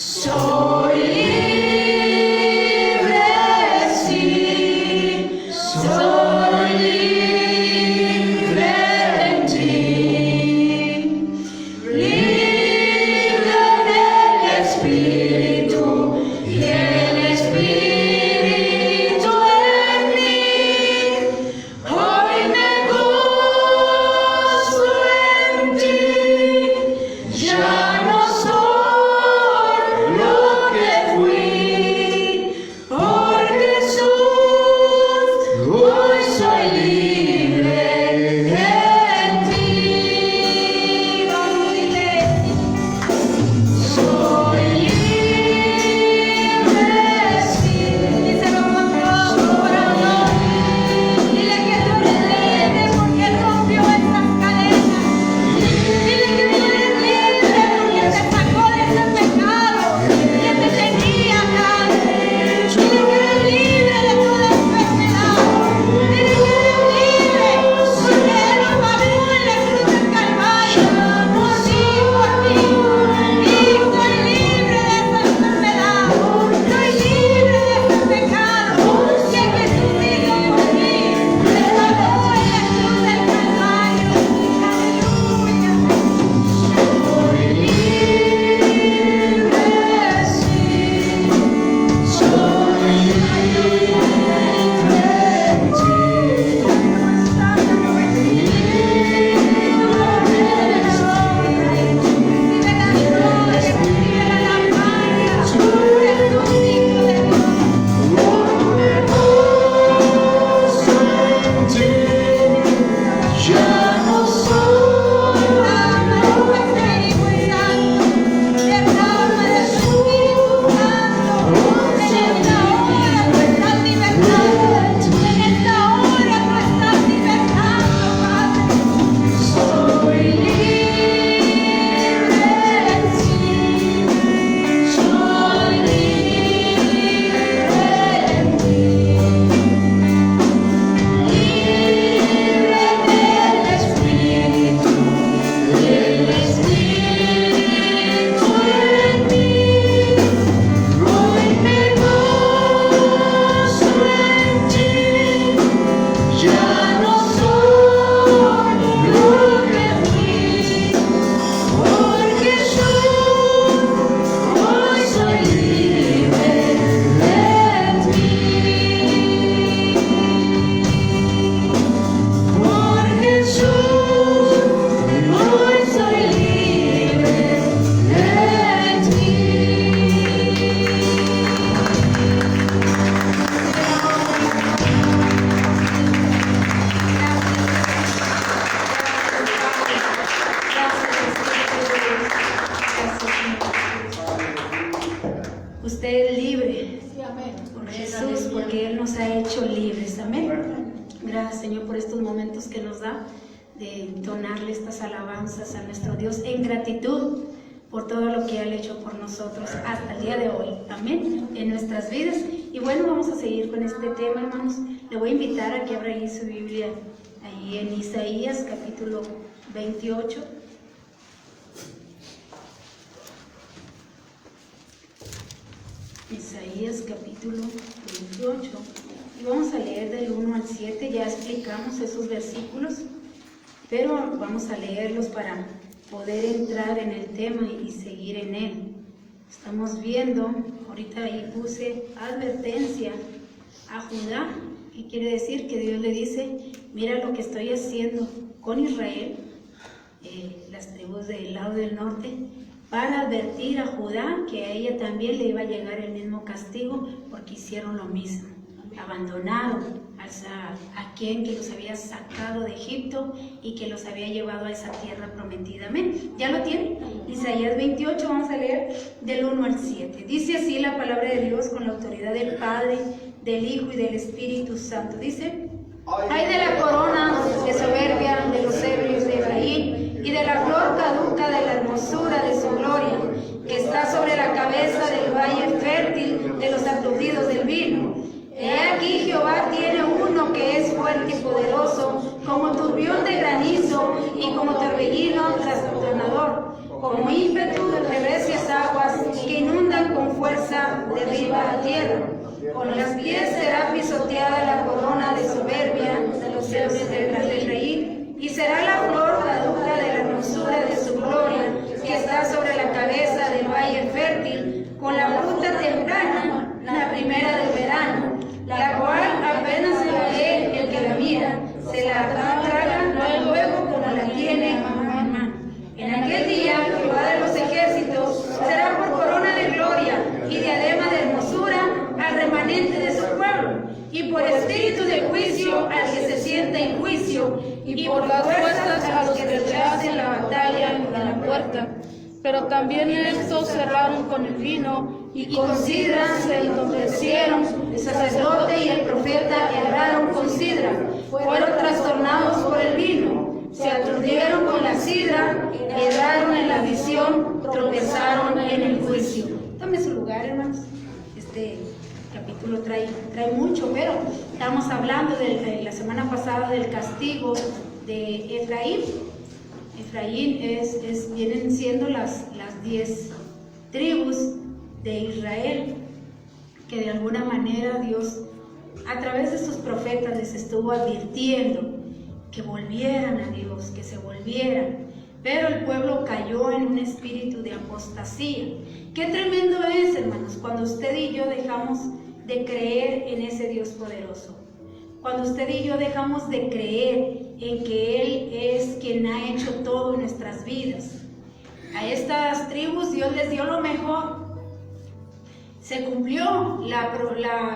Soy libre, sí, soy libre en ti, libre del Espíritu y el Espíritu en mí. Hoy me gozo en ti, ya no soy lo que fui, por Jesús hoy soy libre en ti. Soy libre, sí. Díselo con todo corazón. Dile que tú eres libre porque rompió esas cadenas. Dile que tú eres libre porque te sacó de ese pecado que te tenía acá. Dile que eres libre de toda enfermedad. Dile que eres libre porque Él lo pagó en la cruz del Calvario. Por ti, por mí. Y soy libre de esa enfermedad. Soy libre de ese pecado que Jesús hizo por mí. Me pagó en la cruz del Calvario. Aleluya. Soy libre, sí. Soy libre en ti. Ya no soy soy libre, sí, soy libre en ti, libre del Espíritu, el Espíritu en mí. Hoy me gozo en ti, ya no soy lo que fui, por Jesús hoy soy libre en ti. Por Jesús hoy soy libre en ti. Usted es libre por Jesús, porque Él nos ha hecho libres. Amén. Gracias, Señor, por estos momentos que nos da de entonarle estas alabanzas a nuestro Dios en gratitud por todo lo que Él ha hecho por nosotros hasta el día de hoy. Amén. En nuestras vidas. Y bueno, vamos a seguir con este tema, hermanos. Le voy a invitar a que abra ahí su Biblia, ahí en Isaías capítulo 28. Isaías capítulo 28. Y vamos a leer del 1 al 7. Ya explicamos esos versículos, pero vamos a leerlos para poder entrar en el tema y seguir en él. Estamos viendo, ahorita ahí puse advertencia a Judá, y quiere decir que Dios le dice: mira lo que estoy haciendo con Israel, las tribus del lado del norte, para advertir a Judá que a ella también le iba a llegar el mismo castigo porque hicieron lo mismo. Abandonaron a quien que los había sacado de Egipto y que los había llevado a esa tierra prometida. Amén. ¿Ya lo tienen? Isaías 28, vamos a leer del 1 al 7. Dice así la palabra de Dios con la autoridad del Padre, del Hijo y del Espíritu Santo. Dice: ay de la corona de soberbia de los ebrios de Efraín y de la flor caduca de la hermosura de su gloria, que está sobre la cabeza del valle fértil de los aturdidos del vino. He aquí Jehová tiene uno que es fuerte y poderoso, como turbión de granizo y como torbellino trastornador, como ímpetu de recias aguas que inundan mañana, la primera del verano, la cual apenas se la ve el que la mira, se la traga luego como la tiene a mano. En aquel día, Jehová de los ejércitos será por corona de gloria y diadema de hermosura al remanente de su pueblo, y por espíritu de juicio al que se sienta en juicio, y por las fuerzas a los que rechacen la batalla en la puerta. Pero también estos cerraron con el vino, y con sidra se entorpecieron. El sacerdote y el profeta erraron con sidra, fueron trastornados por el vino, se aturdieron con la sidra, erraron en la visión, tropezaron en el juicio. Tome su lugar, hermanos. Este capítulo trae mucho, pero estamos hablando de la semana pasada del castigo de Efraín. Efraín vienen siendo las 10 tribus de Israel, que de alguna manera Dios a través de sus profetas les estuvo advirtiendo que volvieran a Dios, que se volvieran, pero el pueblo cayó en un espíritu de apostasía. Qué tremendo es, hermanos, cuando usted y yo dejamos de creer en ese Dios poderoso, cuando usted y yo dejamos de creer en que Él es quien ha hecho todo en nuestras vidas. A estas tribus Dios les dio lo mejor. Se cumplió la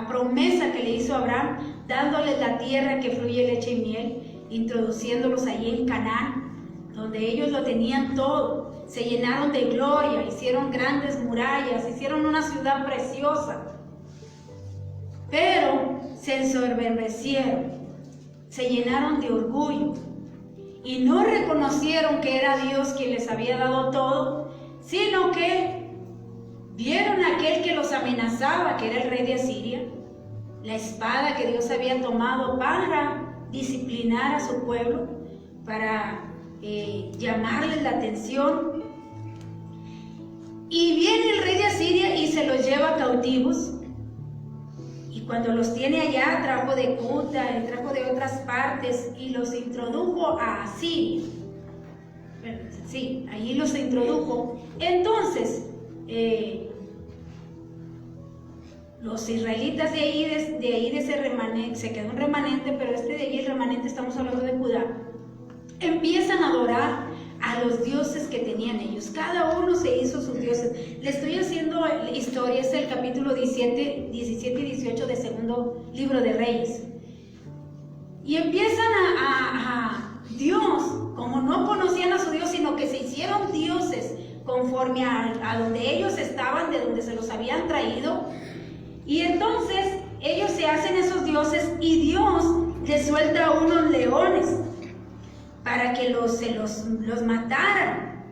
promesa que le hizo Abraham, dándoles la tierra que fluye leche y miel, introduciéndolos allí en Canaán, donde ellos lo tenían todo. Se llenaron de gloria, hicieron grandes murallas, hicieron una ciudad preciosa. Pero se ensoberbecieron, se llenaron de orgullo y no reconocieron que era Dios quien les había dado todo, sino que vieron a aquel que los amenazaba, que era el rey de Asiria, la espada que Dios había tomado para disciplinar a su pueblo, para llamarles la atención. Y viene el rey de Asiria y se los lleva cautivos. Y cuando los tiene allá, trajo de Cuta, trajo de otras partes y los introdujo a Asiria. Bueno, sí, allí los introdujo. Entonces, los israelitas de ahí de ese remanente, se quedó un remanente, pero de allí el remanente, estamos hablando de Judá, empiezan a adorar a los dioses que tenían ellos. Cada uno se hizo sus dioses. Le estoy haciendo historia, es el capítulo 17 y 18 de segundo libro de Reyes. Y empiezan a Dios, como no conocían a su Dios, sino que se hicieron dioses conforme a donde ellos estaban, de donde se los habían traído. Y entonces ellos se hacen esos dioses y Dios les suelta a unos leones para que los mataran,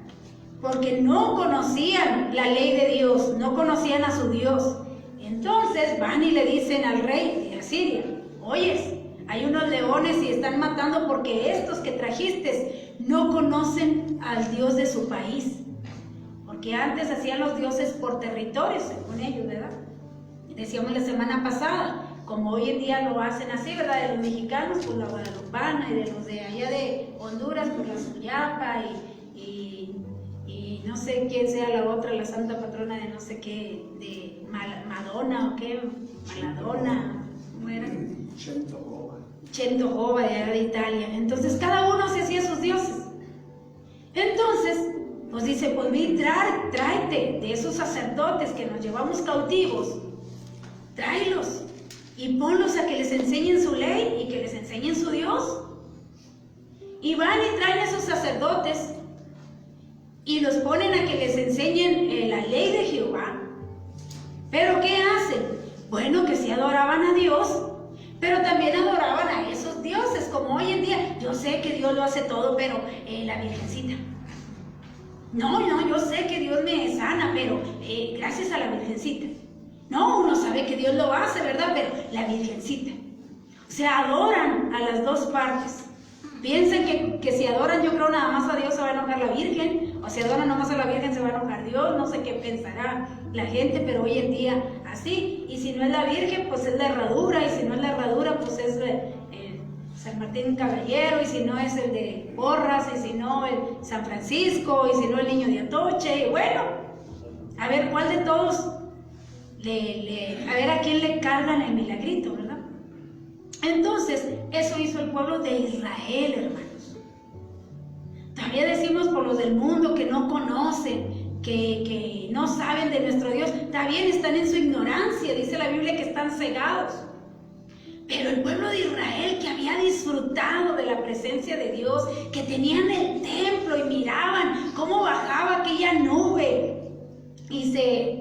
porque no conocían la ley de Dios, no conocían a su Dios. Entonces van y le dicen al rey de Asiria: oyes, hay unos leones y están matando porque estos que trajiste no conocen al Dios de su país, porque antes hacían los dioses por territorios, según ellos, ¿verdad? Decíamos la semana pasada, como hoy en día lo hacen así, ¿verdad? De los mexicanos, pues la guadalupana, y de los de allá de Honduras, pues la suyapa, y no sé quién sea la otra, la santa patrona de no sé qué, de Madonna o qué, Maladona, ¿cómo era? Chentojova, de allá de Italia. Entonces cada uno se hacía sus dioses. Entonces, pues dice, pues vi, tráete de esos sacerdotes que nos llevamos cautivos, tráelos y ponlos a que les enseñen su ley y que les enseñen su Dios. Y van y traen a esos sacerdotes y los ponen a que les enseñen la ley de Jehová. ¿Pero qué hacen? Bueno, que sí adoraban a Dios, pero también adoraban a esos dioses, como hoy en día. Yo sé que Dios lo hace todo, pero la Virgencita. No, yo sé que Dios me sana, pero gracias a la Virgencita. No, uno sabe que Dios lo hace, ¿verdad? Pero la Virgencita. O sea, adoran a las dos partes. Piensan que si adoran, yo creo, nada más a Dios se va a enojar la Virgen, o si adoran nada más a la Virgen se va a enojar Dios. No sé qué pensará la gente, pero hoy en día así. Y si no es la Virgen, pues es la herradura, y si no es la herradura, pues es San Martín Caballero, y si no es el de Porras, y si no el San Francisco, y si no el niño de Atoche. Y bueno, a ver, ¿cuál de todos a ver a quién le cargan el milagrito, ¿verdad? Entonces, eso hizo el pueblo de Israel, hermanos. También decimos por los del mundo que no conocen, que no saben de nuestro Dios, también están en su ignorancia, dice la Biblia que están cegados. Pero el pueblo de Israel, que había disfrutado de la presencia de Dios, que tenían el templo y miraban cómo bajaba aquella nube y se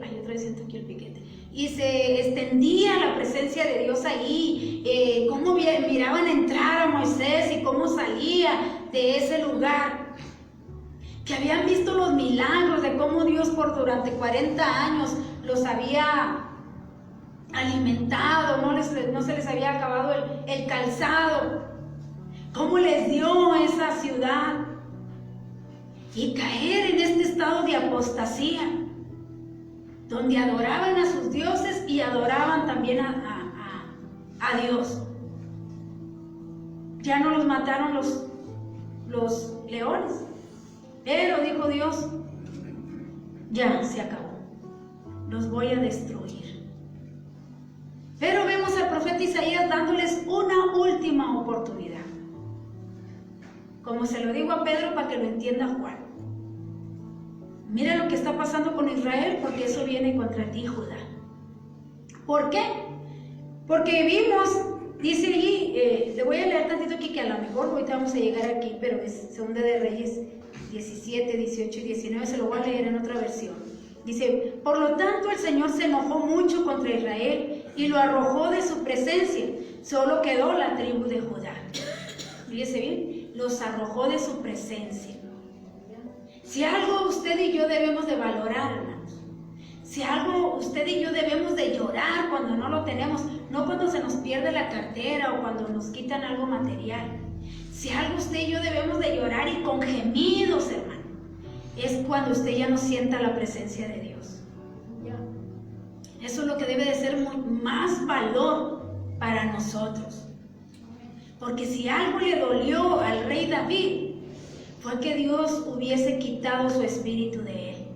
extendía la presencia de Dios ahí, cómo miraban entrar a Moisés y cómo salía de ese lugar, que habían visto los milagros de cómo Dios durante 40 años los había alimentado, no se les había acabado el calzado, cómo les dio esa ciudad, y caer en este estado de apostasía, donde adoraban a sus dioses y adoraban también a Dios. Ya no los mataron los leones, pero dijo Dios, ya se acabó, los voy a destruir. Pero vemos al profeta Isaías dándoles una última oportunidad. Como se lo digo a Pedro para que lo entienda Juan. Mira lo que está pasando con Israel, porque eso viene contra ti, Judá. ¿Por qué? Porque vimos, dice allí, le voy a leer tantito aquí, que a lo mejor ahorita vamos a llegar aquí, pero es Segunda de Reyes 17, 18 y 19, se lo voy a leer en otra versión. Dice, por lo tanto el Señor se enojó mucho contra Israel y lo arrojó de su presencia. Solo quedó la tribu de Judá. Fíjese bien, los arrojó de su presencia. Si algo usted y yo debemos de valorar, hermanos, si algo usted y yo debemos de llorar cuando no lo tenemos, no cuando se nos pierde la cartera o cuando nos quitan algo material. Si algo usted y yo debemos de llorar y con gemidos, hermano, es cuando usted ya no sienta la presencia de Dios. Eso es lo que debe de ser más valor para nosotros. Porque si algo le dolió al rey David, fue que Dios hubiese quitado su espíritu de él.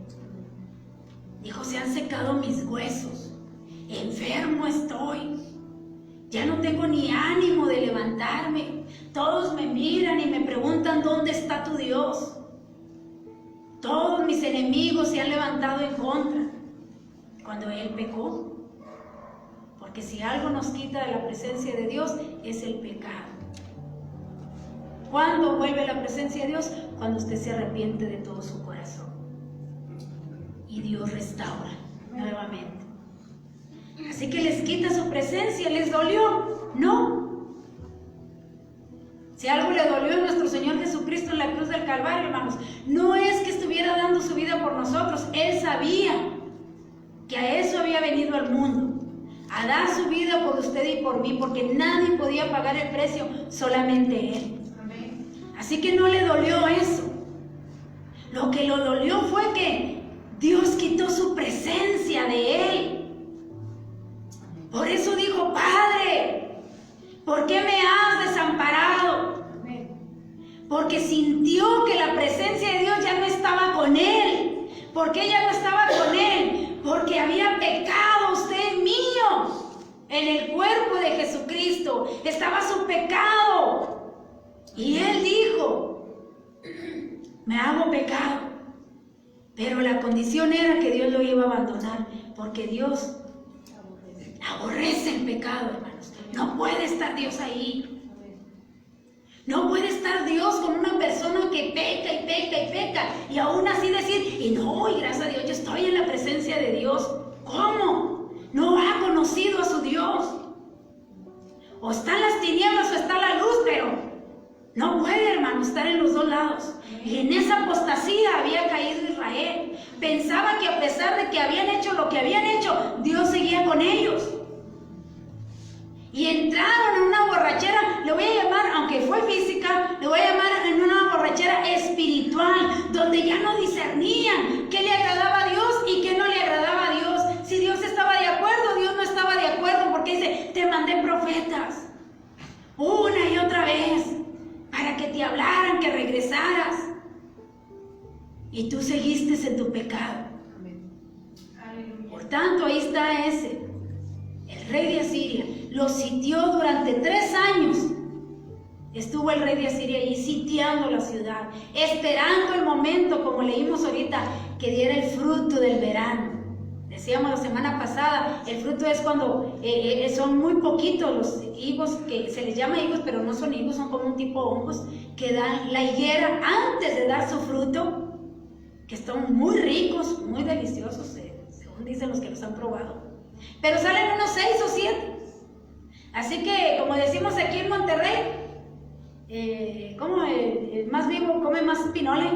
Dijo, se han secado mis huesos, enfermo estoy, ya no tengo ni ánimo de levantarme, todos me miran y me preguntan, ¿dónde está tu Dios? Todos mis enemigos se han levantado en contra. Cuando él pecó, porque si algo nos quita de la presencia de Dios es el pecado. ¿Cuándo vuelve la presencia de Dios? Cuando usted se arrepiente de todo su corazón y Dios restaura nuevamente. Así que les quita su presencia. ¿Les dolió? No. Si algo le dolió a nuestro Señor Jesucristo en la cruz del Calvario, hermanos, no es que estuviera dando su vida por nosotros. Él sabía que a eso había venido al mundo, a dar su vida por usted y por mí, porque nadie podía pagar el precio, solamente Él. Así que no le dolió eso. Lo que lo dolió fue que Dios quitó su presencia de Él. Por eso dijo, Padre, ¿por qué me has desamparado? Porque sintió que la presencia de Dios ya no estaba con Él. ¿Por qué ya no estaba con Él? Porque había pecado usted mío. En el cuerpo de Jesucristo estaba su pecado. Y Él dijo, me hago pecado. Pero la condición era que Dios lo iba a abandonar, porque Dios aborrece el pecado, hermanos. No puede estar Dios ahí. No puede estar Dios con una persona que peca y peca y peca, y aún así decir, y no, y gracias a Dios, yo estoy en la presencia de Dios. ¿Cómo? No ha conocido a su Dios. O están las tinieblas o está la luz, pero no puede, hermano, estar en los dos lados. Y en esa apostasía había caído Israel. Pensaba que a pesar de que habían hecho lo que habían hecho, Dios seguía con ellos. Y entraron en una borrachera, le voy a llamar, aunque fue física, le voy a llamar en una borrachera espiritual, donde ya no discernían qué le agradaba a Dios y qué no le agradaba a Dios. Si Dios estaba de acuerdo, Dios no estaba de acuerdo, porque dice, te mandé profetas una y otra vez para que te hablaran, que regresaras, y tú seguiste en tu pecado. Por tanto, ahí está ese, el rey de Asiria. Lo sitió durante 3 años. Estuvo el rey de Asiria ahí sitiando la ciudad, esperando el momento, como leímos ahorita, que diera el fruto del verano. Decíamos la semana pasada, el fruto es cuando son muy poquitos los higos, que se les llama higos, pero no son higos, son como un tipo de hongos, que dan la higuera antes de dar su fruto, que están muy ricos, muy deliciosos, según dicen los que los han probado. Pero salen unos 6 o 7. Así que, como decimos aquí en Monterrey, ¿cómo el más vivo come más pinole?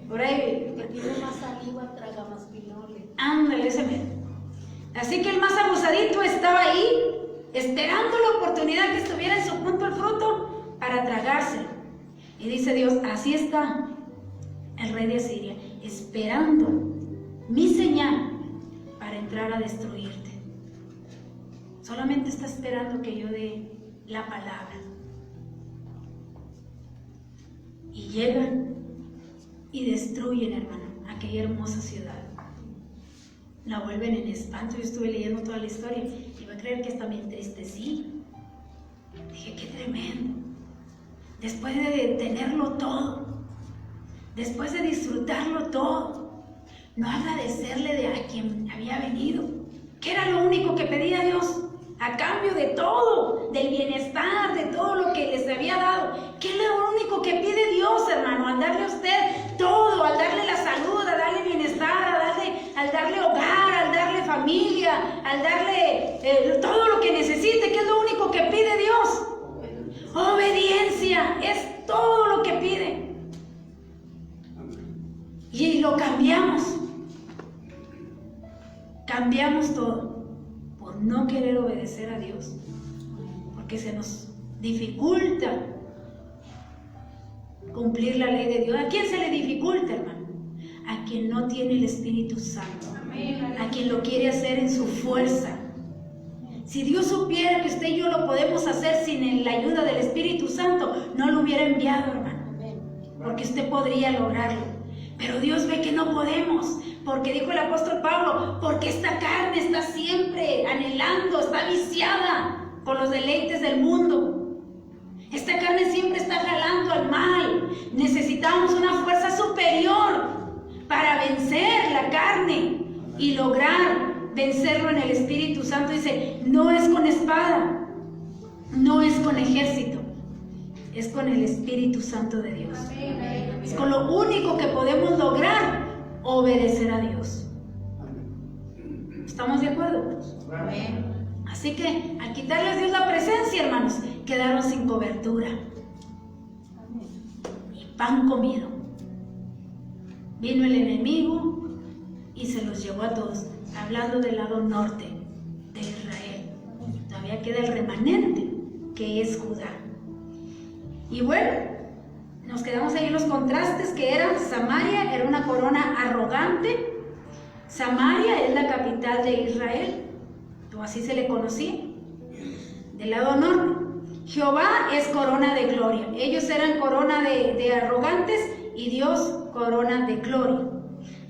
Por ahí. Que tiene más saliva, traga más pinole. Ándale, ese mero. Así que el más abusadito estaba ahí, esperando la oportunidad que estuviera en su punto el fruto para tragárselo. Y dice Dios, así está el rey de Asiria, esperando mi señal para entrar a destruirte. Solamente está esperando que yo dé la palabra. Y llegan y destruyen, hermano, aquella hermosa ciudad. La vuelven en espanto. Yo estuve leyendo toda la historia y iba a creer que hasta me entristecí. Dije, qué tremendo. Después de tenerlo todo, después de disfrutarlo todo, no agradecerle de a quien había venido, que era lo único que pedía Dios, a cambio de todo, del bienestar, de todo lo que les había dado. ¿Qué es lo único que pide Dios, hermano? Al darle a usted todo, al darle la salud, al darle bienestar, al darle hogar, al darle familia, al darle todo lo que necesite. ¿Qué es lo único que pide Dios? Obediencia, es todo lo que pide. Y lo cambiamos. Cambiamos todo por no querer obedecer a Dios, porque se nos dificulta cumplir la ley de Dios. ¿A quién se le dificulta, hermano? A quien no tiene el Espíritu Santo, a quien lo quiere hacer en su fuerza. Si Dios supiera que usted y yo lo podemos hacer sin la ayuda del Espíritu Santo, no lo hubiera enviado, hermano, porque usted podría lograrlo. Pero Dios ve que no podemos, porque dijo el apóstol Pablo, porque esta carne está siempre anhelando, está viciada con los deleites del mundo. Esta carne siempre está jalando al mal. Necesitamos una fuerza superior para vencer la carne y lograr vencerlo en el Espíritu Santo. Dice, no es con espada, no es con ejército, es con el Espíritu Santo de Dios. Es con lo único que podemos lograr obedecer a Dios. ¿Estamos de acuerdo? Amén. Así que al quitarles a Dios la presencia, hermanos, quedaron sin cobertura y pan comido. Vino el enemigo y se los llevó a todos. Hablando del lado norte de Israel, todavía queda el remanente que es Judá. Y bueno, nos quedamos ahí en los contrastes, que era Samaria, era una corona arrogante. Samaria es la capital de Israel, o así se le conocía, del lado norte. Jehová es corona de gloria. Ellos eran corona de arrogantes y Dios corona de gloria.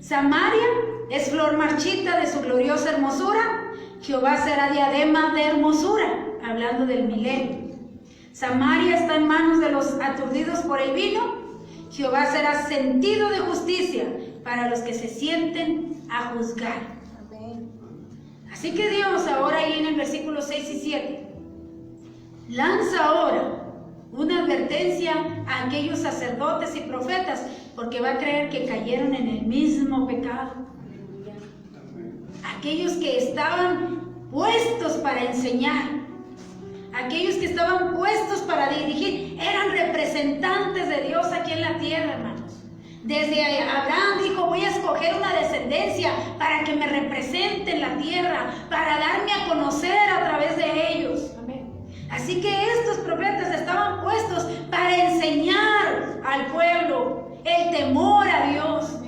Samaria es flor marchita de su gloriosa hermosura. Jehová será diadema de hermosura, hablando del milenio. Samaria está en manos de los aturdidos por el vino. Jehová será sentido de justicia para los que se sienten a juzgar. Así que Dios ahora ahí en el versículo 6 y 7 lanza ahora una advertencia a aquellos sacerdotes y profetas, porque va a creer que cayeron en el mismo pecado. Aquellos que estaban puestos para enseñar, aquellos que estaban puestos para dirigir, eran representantes de Dios aquí en la tierra, hermanos. Desde Abraham dijo, voy a escoger una descendencia para que me represente en la tierra, para darme a conocer a través de ellos. Así que estos profetas estaban puestos para enseñar al pueblo el temor a Dios,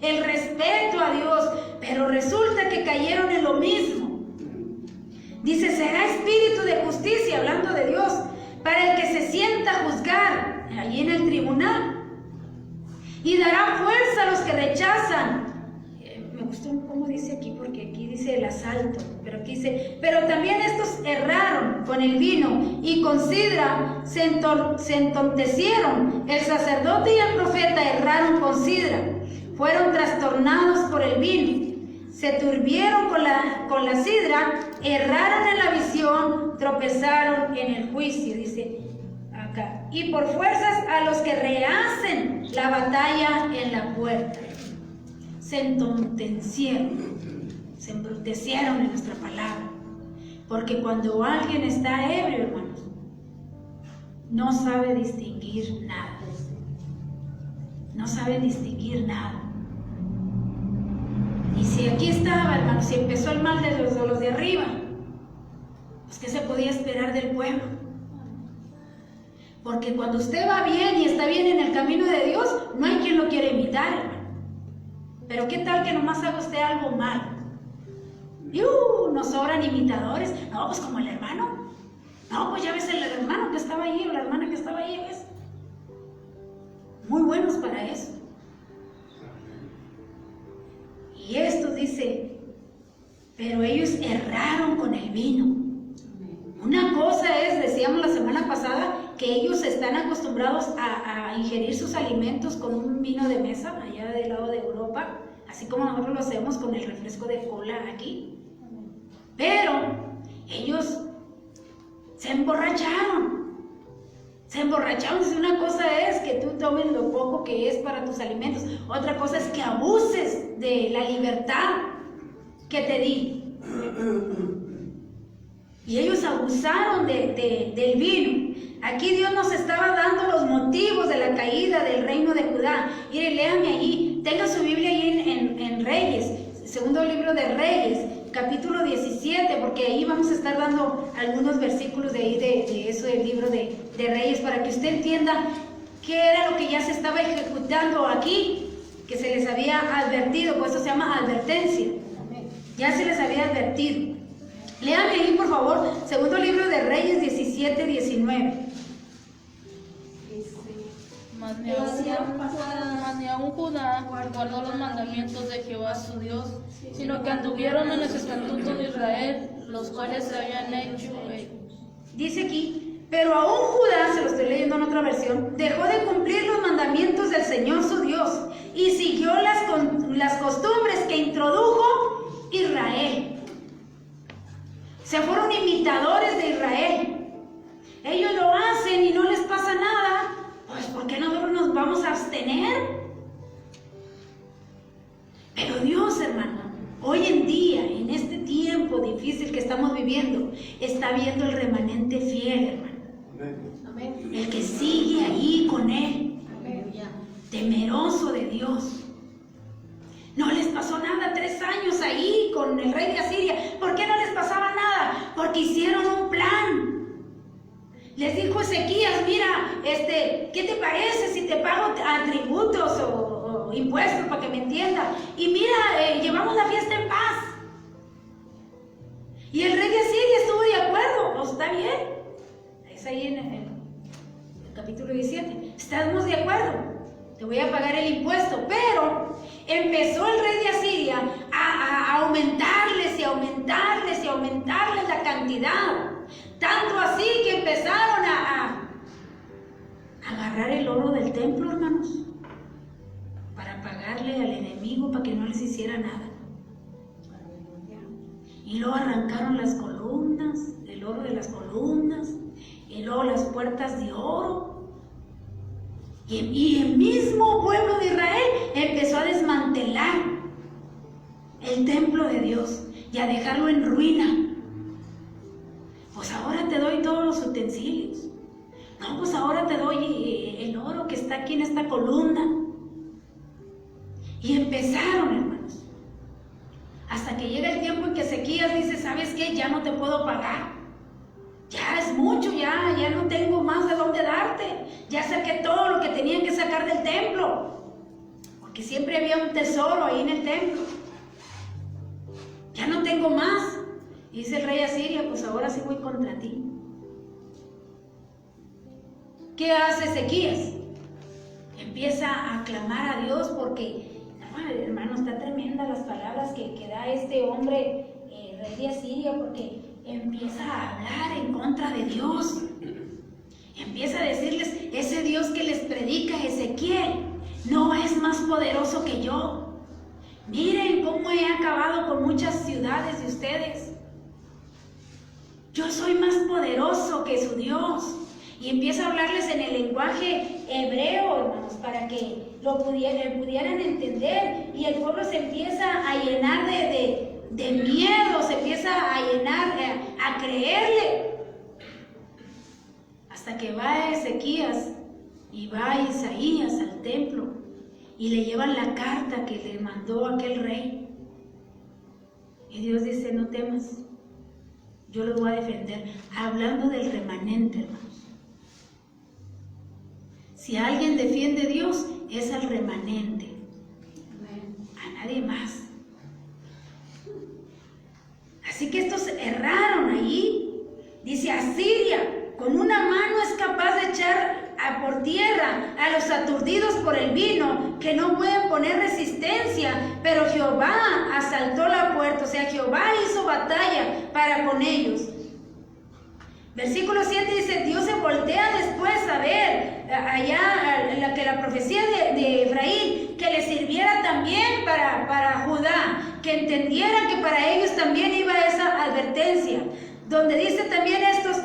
el respeto a Dios, pero resulta que cayeron en lo mismo. Dice, será espíritu de justicia, hablando de Dios, para el que se sienta a juzgar allí en el tribunal, y dará fuerza a los que rechazan. Me gustó cómo dice aquí, porque aquí dice el asalto, pero aquí dice, pero también estos erraron con el vino y con sidra se entontecieron. El sacerdote y el profeta erraron con sidra, fueron trastornados por el vino, se turbieron con la sidra, erraron en la visión, tropezaron en el juicio, dice acá, y por fuerzas a los que rehacen la batalla en la puerta. Se entontecieron, se embrutecieron en nuestra palabra, porque cuando alguien está ebrio, hermanos, no sabe distinguir nada, no sabe distinguir nada. Y si aquí estaba, hermanos, si empezó el mal de los de arriba, pues ¿qué se podía esperar del pueblo? Porque cuando usted va bien y está bien en el camino de Dios, no hay quien lo quiera imitar, hermano. Pero ¿qué tal que nomás haga usted algo malo? Y nos sobran imitadores. No, pues como el hermano. No, pues ya ves el hermano que estaba ahí o la hermana que estaba ahí, ¿ves? Muy buenos para eso. Y esto dice, pero ellos erraron con el vino. Una cosa es, decíamos la semana pasada, que ellos están acostumbrados a ingerir sus alimentos con un vino de mesa, allá del lado de Europa, así como nosotros lo hacemos con el refresco de cola aquí. Pero ellos se emborracharon. Una cosa es que tú tomes lo poco que es para tus alimentos, otra cosa es que abuses de la libertad que te di. Y ellos abusaron del vino. Aquí Dios nos estaba dando los motivos de la caída del reino de Judá. Mire, léame ahí, tenga su Biblia ahí en Reyes, segundo libro de Reyes, capítulo 17, porque ahí vamos a estar dando algunos versículos de ahí de eso del libro de Reyes, para que usted entienda qué era lo que ya se estaba ejecutando aquí, que se les había advertido, pues eso se llama advertencia. Ya se les había advertido. Léame ahí, por favor, segundo libro de Reyes 17, 19. Mas ni aun Judá guardó los mandamientos de Jehová su Dios, sino que anduvieron en los estatutos de Israel, los cuales se habían hecho ellos. Dice aquí, pero aún Judá, se lo estoy leyendo en otra versión, dejó de cumplir los mandamientos del Señor su Dios y siguió las costumbres que introdujo Israel. Se fueron imitadores de Israel. Ellos lo hacen y no les pasa nada. Pues ¿por qué nosotros nos vamos a abstener? Pero Dios, hermano, hoy en día, en este tiempo difícil que estamos viviendo, está viendo el remanente fiel, hermano. Amén. El que sigue ahí con Él, temeroso de Dios. No les pasó nada 3 años ahí con el rey de Asiria. ¿Por qué no les pasaba nada? Porque hicieron un plan. Les dijo Ezequías, mira, ¿qué te parece si te pago tributos o impuestos para que me entiendan? Y mira, llevamos la fiesta en paz. Y el rey de Asiria estuvo de acuerdo. Pues está bien. Es ahí en el capítulo 17. Estamos de acuerdo. Te voy a pagar el impuesto. Pero empezó el rey de Asiria a aumentarles y aumentarles y aumentarles la cantidad. Tanto así que empezaron a agarrar el oro del templo, hermanos, para pagarle al enemigo para que no les hiciera nada. Y luego arrancaron las columnas, el oro de las columnas, y luego las puertas de oro. Y el mismo pueblo de Israel empezó a desmantelar el templo de Dios y a dejarlo en ruina. Pues ahora te doy todos los utensilios. No, pues ahora te doy el oro que está aquí en esta columna. Y empezaron, hermanos. Hasta que llega el tiempo en que Ezequías dice, ¿sabes qué? Ya no te puedo pagar. Ya es mucho, ya no tengo más de dónde darte. Ya saqué todo lo que tenían que sacar del templo. Porque siempre había un tesoro ahí en el templo. Ya no tengo más. Y dice el rey Asiria, pues ahora sí voy contra ti. ¿Qué hace Ezequías? Empieza a clamar a Dios porque Hermano, está tremenda las palabras que da este hombre, rey de Asiria, porque empieza a hablar en contra de Dios. Empieza a decirles, ese Dios que les predica Ezequiel no es más poderoso que yo. Miren cómo he acabado con muchas ciudades de ustedes. Yo soy más poderoso que su Dios. Y empieza a hablarles en el lenguaje hebreo, hermanos, para que lo pudieran entender. Y el pueblo se empieza a llenar de miedo, se empieza a llenar, a creerle. Hasta que va Ezequías y va Isaías al templo y le llevan la carta que le mandó aquel rey. Y Dios dice, no temas, yo los voy a defender. Hablando del remanente, hermanos. Si alguien defiende a Dios, es al remanente, a nadie más. Así que estos erraron allí. Dice, Asiria con una mano es capaz de echar por tierra a los aturdidos por el vino, que no pueden poner resistencia, pero Jehová asaltó la puerta, o sea, Jehová hizo batalla para con ellos. Versículo 7 dice, Dios se voltea después a ver allá que la profecía de Efraín, que le sirviera también para Judá, que entendieran que para ellos también iba esa advertencia, donde dice también estos,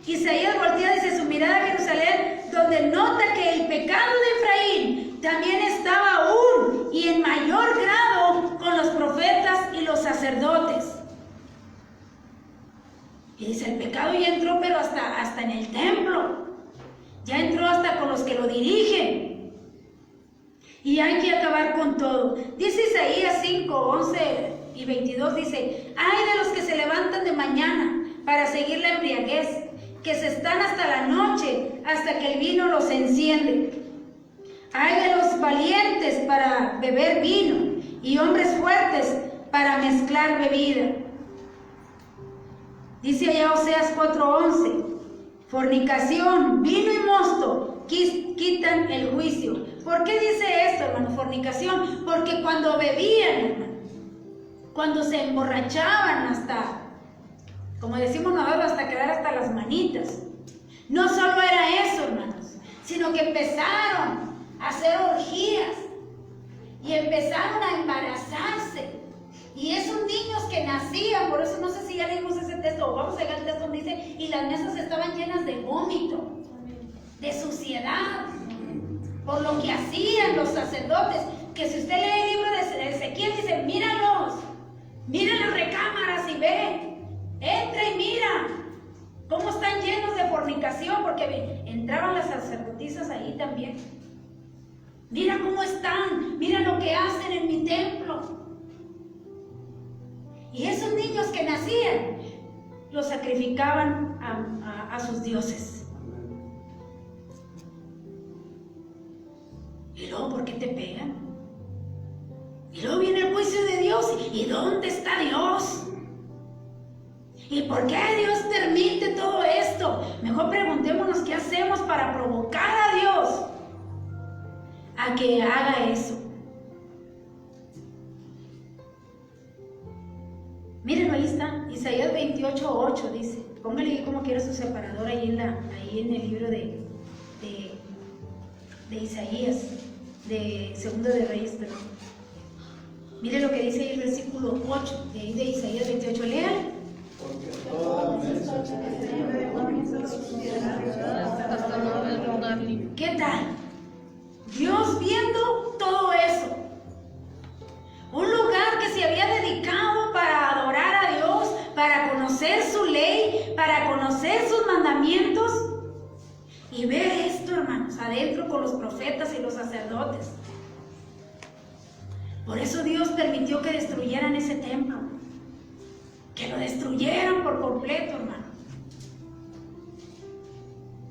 Isaías voltea desde su mirada a Jerusalén, donde nota que el pecado de Efraín también estaba aún y en mayor grado con los profetas y los sacerdotes. Y dice, el pecado ya entró, pero hasta en el templo. Ya entró hasta con los que lo dirigen. Y hay que acabar con todo. Dice Isaías 5, 11 y 22, dice, ay de los que se levantan de mañana para seguir la embriaguez, que se están hasta la noche, hasta que el vino los enciende. Ay de los valientes para beber vino, y hombres fuertes para mezclar bebida. Dice allá Oseas 4:11, fornicación, vino y mosto quitan el juicio. ¿Por qué dice esto, hermano? Fornicación, porque cuando bebían, hermano, cuando se emborrachaban hasta, como decimos nosotros, hasta quedar hasta las manitas, no solo era eso, hermanos, sino que empezaron a hacer orgías y empezaron a embarazarse. Y esos niños que nacían, por eso no sé si ya leímos ese texto, o vamos a llegar al texto donde dice, y las mesas estaban llenas de vómito, de suciedad, por lo que hacían los sacerdotes, que si usted lee el libro de Ezequiel, dice, míralos, mira las recámaras y ve, entra y mira, cómo están llenos de fornicación, porque entraban las sacerdotisas ahí también. Mira cómo están, mira lo que hacen en mi templo. Y esos niños que nacían, los sacrificaban a sus dioses. Y luego, ¿por qué te pegan? Y luego viene el juicio de Dios. ¿Y dónde está Dios? ¿Y por qué Dios permite todo esto? Mejor preguntémonos qué hacemos para provocar a Dios a que haga eso. Mírenlo, ahí está, Isaías 28:8 dice, póngale ahí como quiera su separador ahí en el libro de Isaías, de Segundo de Reyes, perdón. Mire lo que dice ahí el versículo 8 de Isaías 28, lean. Porque toda mesa hasta no haber lugar libre. ¿Qué tal? Dios viendo todo eso. Un lugar que se había dedicado para adorar a Dios, para conocer su ley, para conocer sus mandamientos. Y ver esto, hermanos, adentro con los profetas y los sacerdotes. Por eso Dios permitió que destruyeran ese templo. Que lo destruyeran por completo, hermano.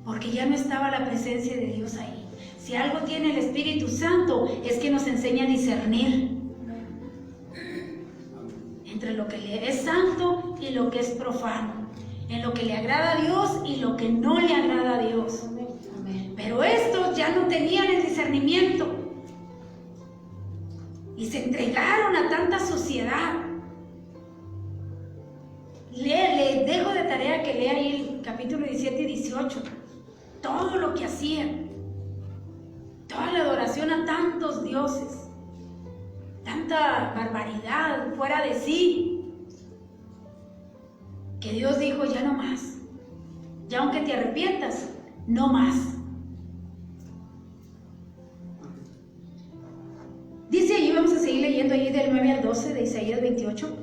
Porque ya no estaba la presencia de Dios ahí. Si algo tiene el Espíritu Santo, es que nos enseña a discernir entre lo que es santo y lo que es profano, en lo que le agrada a Dios y lo que no le agrada a Dios. Pero estos ya no tenían el discernimiento. y se entregaron a tanta suciedad. Le dejo de tarea que lea ahí el capítulo 17 y 18, todo lo que hacían, toda la adoración a tantos dioses, tanta barbaridad fuera de sí, que Dios dijo: ya no más, ya aunque te arrepientas, no más. Dice ahí, vamos a seguir leyendo ahí del 9 al 12 de Isaías 28.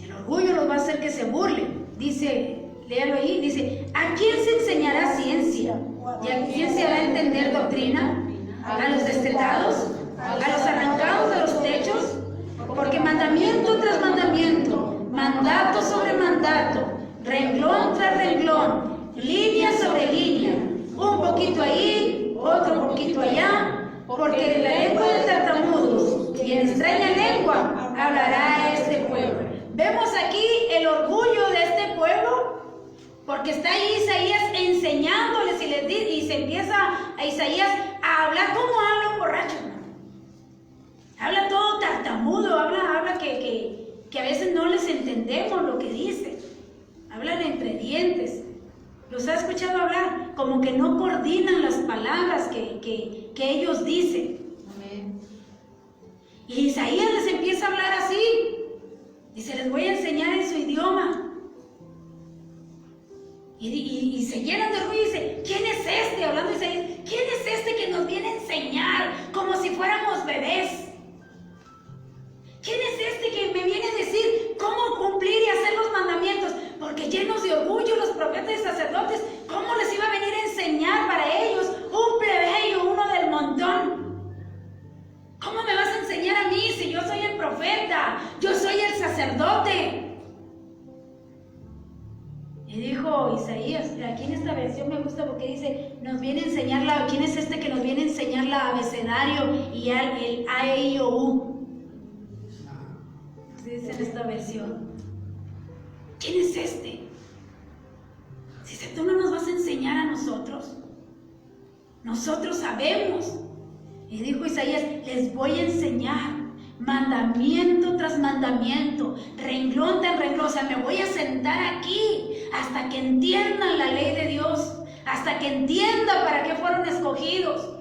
El orgullo los va a hacer que se burlen. Dice, léalo ahí, dice: ¿a quién se enseñará ciencia? ¿Y a quién se hará entender doctrina? ¿A los destetados? ¿A los arrancados de los techos? Porque mandamiento tras mandamiento, mandato sobre mandato, renglón tras renglón, línea sobre línea, un poquito ahí, otro poquito allá, porque de la lengua de tartamudos y en extraña lengua hablará este pueblo. Vemos aquí el orgullo de este pueblo, porque está ahí Isaías enseñándoles y se empieza a Isaías a hablar como habla un borracho. Habla todo tartamudo, habla que a veces no les entendemos lo que dice. Hablan entre dientes. ¿Los ha escuchado hablar? Como que no coordinan las palabras que ellos dicen. Amén. Y Isaías les empieza a hablar así. Dice: les voy a enseñar en su idioma. Y se llenan de orgullo y dice: ¿quién es este? Hablando de Isaías, ¿quién es este que nos viene a enseñar como si fuéramos bebés? ¿Quién es este que me viene a decir cómo cumplir y hacer los mandamientos? Porque llenos de orgullo los profetas y sacerdotes, ¿cómo les iba a venir a enseñar para ellos, un plebeyo, uno del montón? ¿Cómo me vas a enseñar a mí si yo soy el profeta, yo soy el sacerdote? Y dijo Isaías, aquí en esta versión me gusta porque dice: nos viene a enseñar ¿quién es este que nos viene a enseñar la abecedario y el A, E, I, O, U? Dice en esta versión: ¿quién es este? Si tú no nos vas a enseñar a nosotros, nosotros sabemos. Y dijo Isaías: les voy a enseñar mandamiento tras mandamiento, renglón tras renglón. O sea, me voy a sentar aquí hasta que entiendan la ley de Dios, hasta que entiendan para qué fueron escogidos.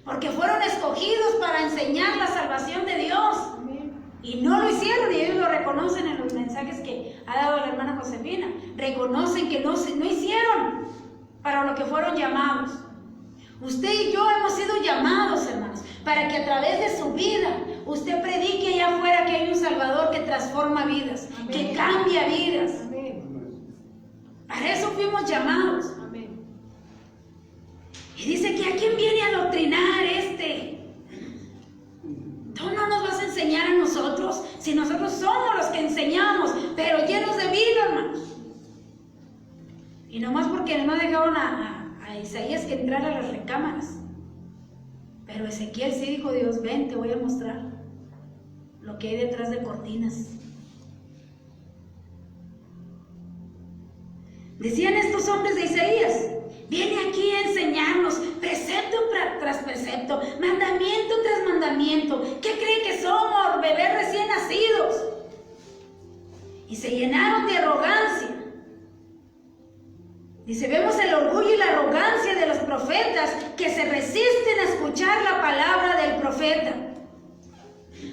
Porque fueron escogidos para enseñar la salvación de Dios. Y no lo hicieron, y ellos lo reconocen en los mensajes que ha dado la hermana Josefina. Reconocen que no hicieron para lo que fueron llamados. Usted y yo hemos sido llamados, hermanos, para que a través de su vida usted predique allá afuera que hay un Salvador que transforma vidas, amén, que cambia vidas. Amén. Para eso fuimos llamados. Amén. Y dice que ¿a quién viene a adoctrinar este? Tú no nos vas a enseñar a nosotros, si nosotros somos los que enseñamos, pero llenos de vida, hermanos. Y nomás porque no dejaron a Isaías que entrara a las recámaras. Pero Ezequiel sí dijo: Dios, ven, te voy a mostrar lo que hay detrás de cortinas. Decían estos hombres de Isaías: viene aquí a enseñarnos precepto tras precepto, mandamiento tras mandamiento. ¿Qué creen que somos, bebés recién nacidos? Y se llenaron de arrogancia. Dice: vemos el orgullo y la arrogancia de los profetas que se resisten a escuchar la palabra del profeta.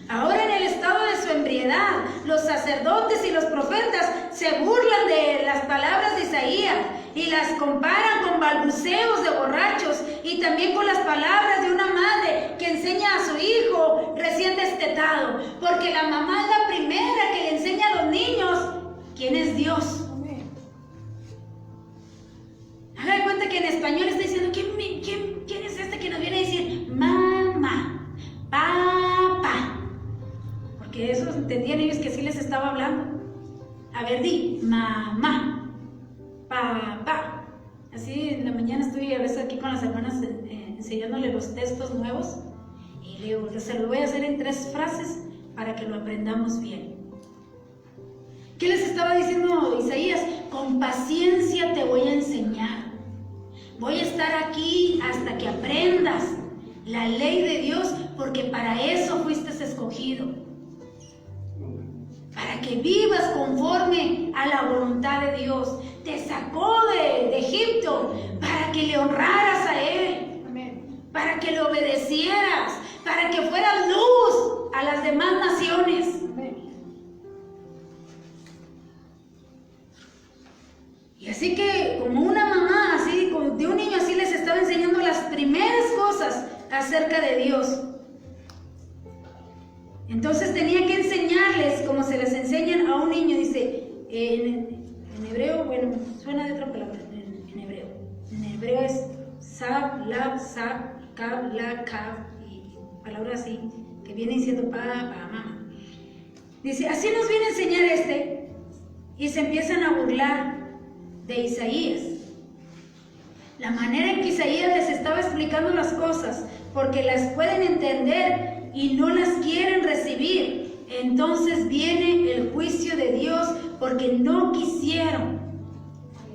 Ahora, en el estado de su embriedad, los sacerdotes y los profetas se burlan de las palabras de Isaías y las comparan con balbuceos de borrachos y también con las palabras de una madre que enseña a su hijo recién destetado, porque la mamá es la primera que le enseña a los niños quién es Dios. Haga de cuenta que en español está diciendo: ¿quién es este que nos viene a decir mamá, papá? Porque eso entendían ellos que sí les estaba hablando. A ver, di mamá, papá. Así en la mañana estoy a veces aquí con las hermanas enseñándole los textos nuevos. Y le digo: se lo voy a hacer en 3 frases para que lo aprendamos bien. ¿Qué les estaba diciendo Isaías? Con paciencia te voy a enseñar. Voy a estar aquí hasta que aprendas, la ley de Dios, porque para eso fuiste escogido. Para que vivas conforme a la voluntad de Dios. Te sacó de Egipto para que le honraras a Él. Amén. Para que le obedecieras. Para que fueras luz a las demás naciones. Amén. Y así que como una mamá, así de un niño así les estaba enseñando las primeras cosas acerca de Dios. Entonces tenía que enseñarles como se les enseñan a un niño. Dice, en hebreo, bueno, suena de otra palabra, en hebreo. En hebreo es sab, lab, sab, kab, la, kab, y palabras así, que vienen diciendo pa, mamá. Dice, así nos viene a enseñar y se empiezan a burlar de Isaías. La manera en que Isaías les estaba explicando las cosas, porque las pueden entender y no las quieren recibir. Entonces viene el juicio de Dios porque no quisieron.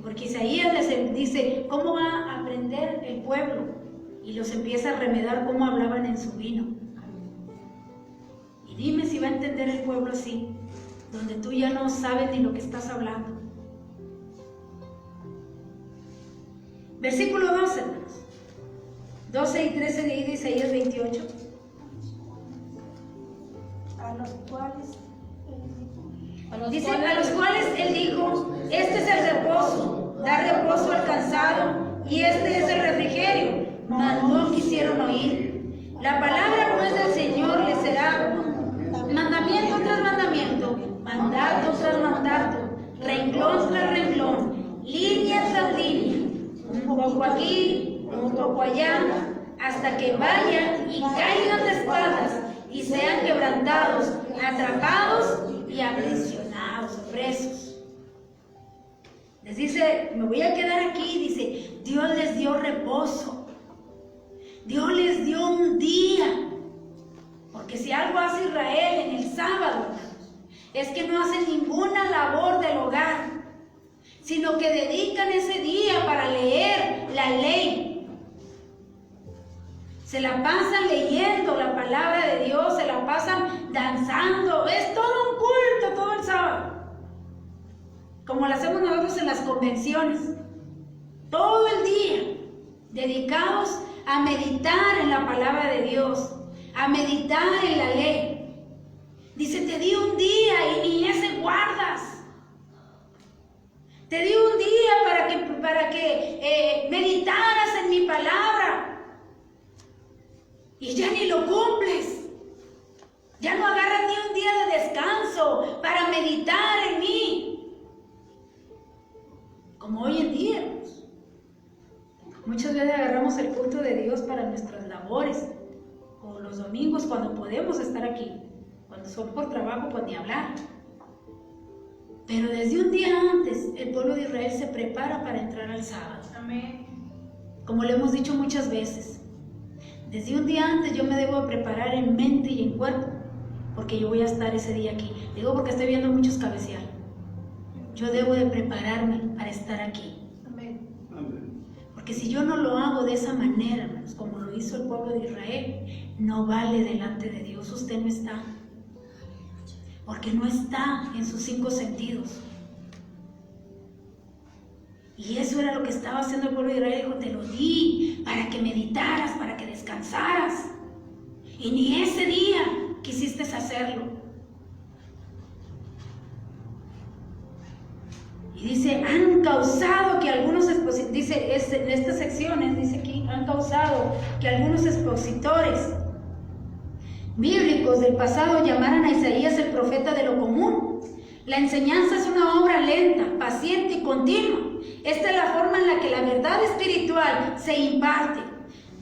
Porque Isaías les dice, ¿cómo va a aprender el pueblo? Y los empieza a remedar cómo hablaban en su vino. Y dime si va a entender el pueblo así, donde tú ya no sabes ni lo que estás hablando. Versículo 12, hermanos. 12 y 13 de Isaías 28. A los cuales Dice, a los cuales él dijo, este es el reposo, da reposo al cansado, y este es el refrigerio, mas no quisieron oír. La palabra pues del Señor les será mandamiento tras mandamiento, mandato tras mandato, renglón tras renglón, línea tras línea, un poco aquí, un poco allá, hasta que vayan y caigan de espadas y sean quebrantados, atrapados y aprisionados, presos. Les dice, me voy a quedar aquí. Dice, Dios les dio reposo. Dios les dio un día. Porque si algo hace Israel en el sábado, es que no hacen ninguna labor del hogar, sino que dedican ese día para leer la ley. Se la pasan leyendo la palabra de Dios, se la pasan danzando. Es todo un culto todo el sábado, como lo hacemos nosotros en las convenciones. Todo el día dedicados a meditar en la palabra de Dios, a meditar en la ley. Dice, te di un día y ni ese guardas. Te di un día para que meditaras en mi palabra. Y ya ni lo cumples. Ya no agarras ni un día de descanso para meditar en mí. Como hoy en día. Muchas veces agarramos el culto de Dios para nuestras labores. O los domingos cuando podemos estar aquí. Cuando son por trabajo, pues ni hablar. Pero desde un día antes, el pueblo de Israel se prepara para entrar al sábado. Amén. Como lo hemos dicho muchas veces. Desde un día antes yo me debo preparar en mente y en cuerpo, porque yo voy a estar ese día aquí. Digo porque estoy viendo muchos cabecear. Yo debo de prepararme para estar aquí. Amén. Porque si yo no lo hago de esa manera, hermanos, como lo hizo el pueblo de Israel, no vale delante de Dios. Usted no está. Porque no está en sus 5 sentidos. Y eso era lo que estaba haciendo el pueblo de Israel. Dijo, te lo di para que meditaras, para que descansaras. Y ni ese día quisiste hacerlo. Y dice, han causado que algunos expositores, dice en estas secciones, dice aquí, han causado que algunos expositores bíblicos del pasado llamaran a Isaías el profeta de lo común. La enseñanza es una obra lenta, paciente y continua. Esta es la forma en la que la verdad espiritual se imparte.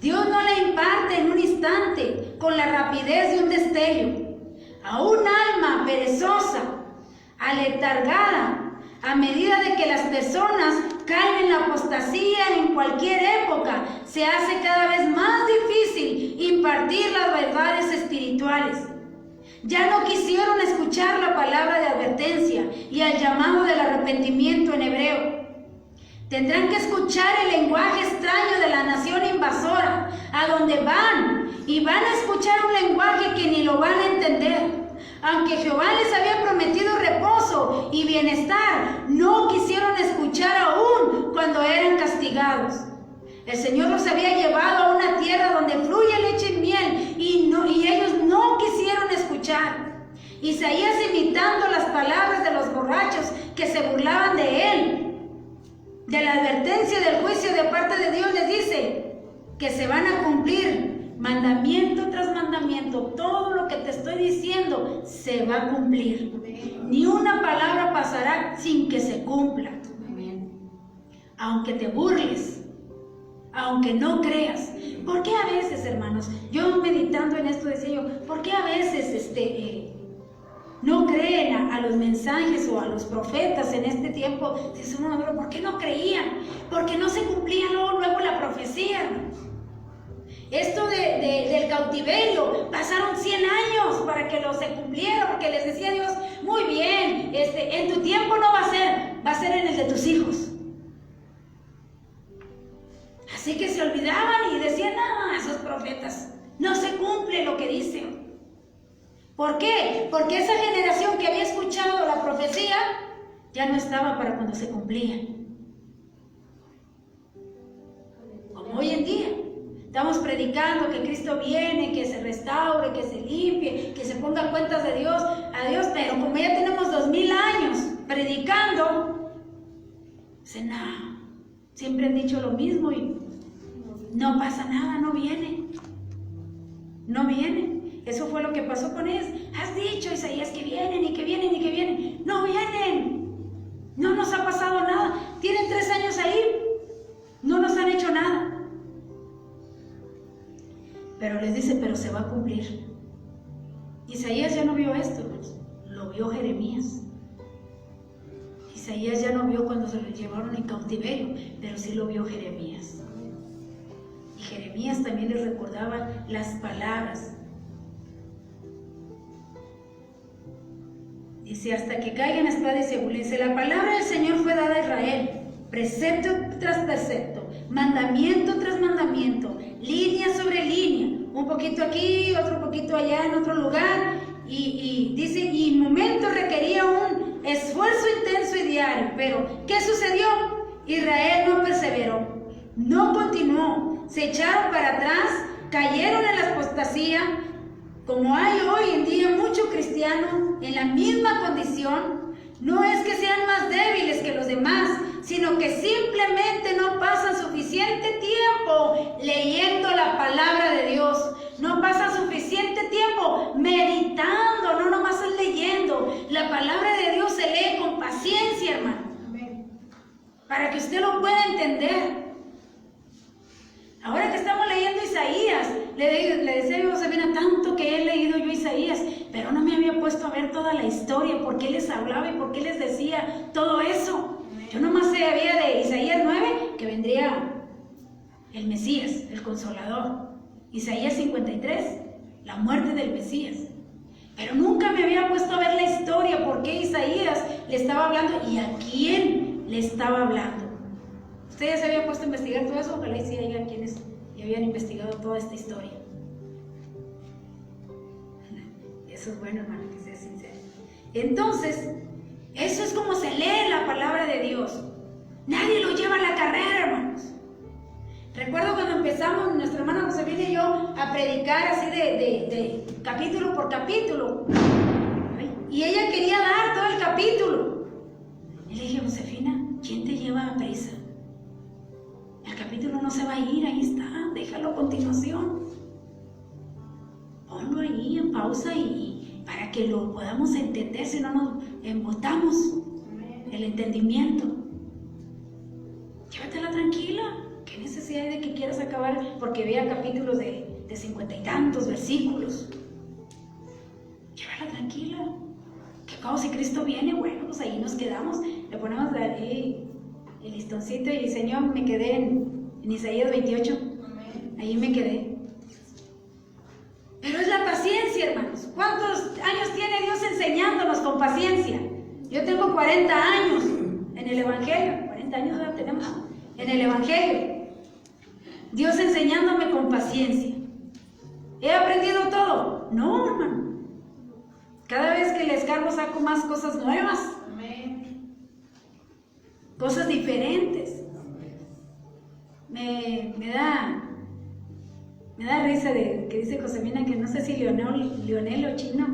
Dios no la imparte en un instante, con la rapidez de un destello. A un alma perezosa, aletargada, a medida de que las personas caen en la apostasía en cualquier época, se hace cada vez más difícil impartir las verdades espirituales. Ya no quisieron escuchar la palabra de advertencia y al llamado del arrepentimiento en hebreo. Tendrán que escuchar el lenguaje extraño de la nación invasora, a donde van, y van a escuchar un lenguaje que ni lo van a entender. Aunque Jehová les había prometido reposo y bienestar, no quisieron escuchar aún cuando eran castigados. El Señor los había llevado a una tierra donde fluye leche y miel, y ellos no quisieron escuchar. Isaías, imitando las palabras de los borrachos que se burlaban de él, de la advertencia del juicio de parte de Dios, les dice que se van a cumplir mandamiento tras mandamiento. Todo lo que te estoy diciendo se va a cumplir. Ni una palabra pasará sin que se cumpla. Aunque te burles, aunque no creas. ¿Por qué a veces, hermanos, yo meditando en esto decía yo, ¿por qué a veces no creen a los mensajes o a los profetas en este tiempo? ¿Por qué no creían? Porque no se cumplía luego la profecía, hermanos. Esto del cautiverio, pasaron 100 años para que se cumpliera, porque les decía Dios, muy bien, en tu tiempo no va a ser en el de tus hijos. Así que se olvidaban y decían, no, esos profetas, no se cumple lo que dicen. ¿Por qué? Porque esa generación que había escuchado la profecía ya no estaba para cuando se cumplía. Como hoy en día, estamos predicando que Cristo viene, que se restaure, que se limpie, que se ponga cuentas de Dios a Dios, pero como ya tenemos 2000 años predicando, dicen, no, siempre han dicho lo mismo y no pasa nada, no viene. No vienen. Eso fue lo que pasó con ellos. Has dicho, Isaías, que vienen y que vienen y que vienen. No vienen. No nos ha pasado nada. Tienen 3 años ahí. No nos han hecho nada. Pero les dice, pero se va a cumplir. Isaías ya no vio esto, hermanos. Lo vio Jeremías. Isaías ya no vio cuando se lo llevaron en cautiverio, pero sí lo vio Jeremías. Y Jeremías también les recordaba las palabras. Dice, hasta que caigan espada y según. Dice, la palabra del Señor fue dada a Israel, precepto tras precepto, mandamiento tras mandamiento, línea sobre línea, un poquito aquí, otro poquito allá, en otro lugar, y dice, y momento requería un esfuerzo intenso y diario. Pero, ¿qué sucedió? Israel no perseveró, no continuó, se echaron para atrás, cayeron en la apostasía. Como hay hoy en día muchos cristianos en la misma condición, no es que sean más débiles que los demás, sino que simplemente no pasan suficiente tiempo leyendo la palabra de Dios, no pasan suficiente tiempo meditando, no nomás es leyendo. La palabra de Dios se lee con paciencia, hermano, para que usted lo pueda entender. Ahora que estamos leyendo Isaías, le decía yo a Sabina, tanto que he leído yo Isaías, pero no me había puesto a ver toda la historia, por qué les hablaba y por qué les decía todo eso. Yo nomás sabía de Isaías 9, que vendría el Mesías, el Consolador. Isaías 53, la muerte del Mesías. Pero nunca me había puesto a ver la historia, por qué Isaías le estaba hablando y a quién le estaba hablando. ¿Usted ya se había puesto a investigar todo eso? Ojalá y sí haya quienes ya habían investigado toda esta historia. Eso es bueno, hermano, que sea sincero. Entonces, eso es como se lee la palabra de Dios. Nadie lo lleva a la carrera, hermanos. Recuerdo cuando empezamos, nuestra hermana Josefina y yo, a predicar así de capítulo por capítulo. Y ella quería dar todo el capítulo. Y le dije, Josefina, ¿quién te lleva a prisa? El capítulo no se va a ir, ahí está, déjalo a continuación. Ponlo ahí en pausa y para que lo podamos entender, si no nos embotamos el entendimiento. Llévatela tranquila. ¿Qué necesidad hay de que quieras acabar? Porque vea capítulos de 50 y tantos versículos. Llévala tranquila. Que como si Cristo viene, bueno, pues ahí nos quedamos. Le ponemos el listoncito y Señor, me quedé en Isaías 28. Ahí me quedé. Pero es la paciencia, hermanos. ¿Cuántos años tiene Dios enseñándonos con paciencia? Yo tengo 40 años en el Evangelio, 40 40 años ya tenemos en el Evangelio. Dios enseñándome con paciencia. ¿He aprendido todo? No, hermano. Cada vez que les cargo saco más cosas nuevas. Cosas diferentes. Me da risa de que dice Josemina que no sé si Lionel o Chino.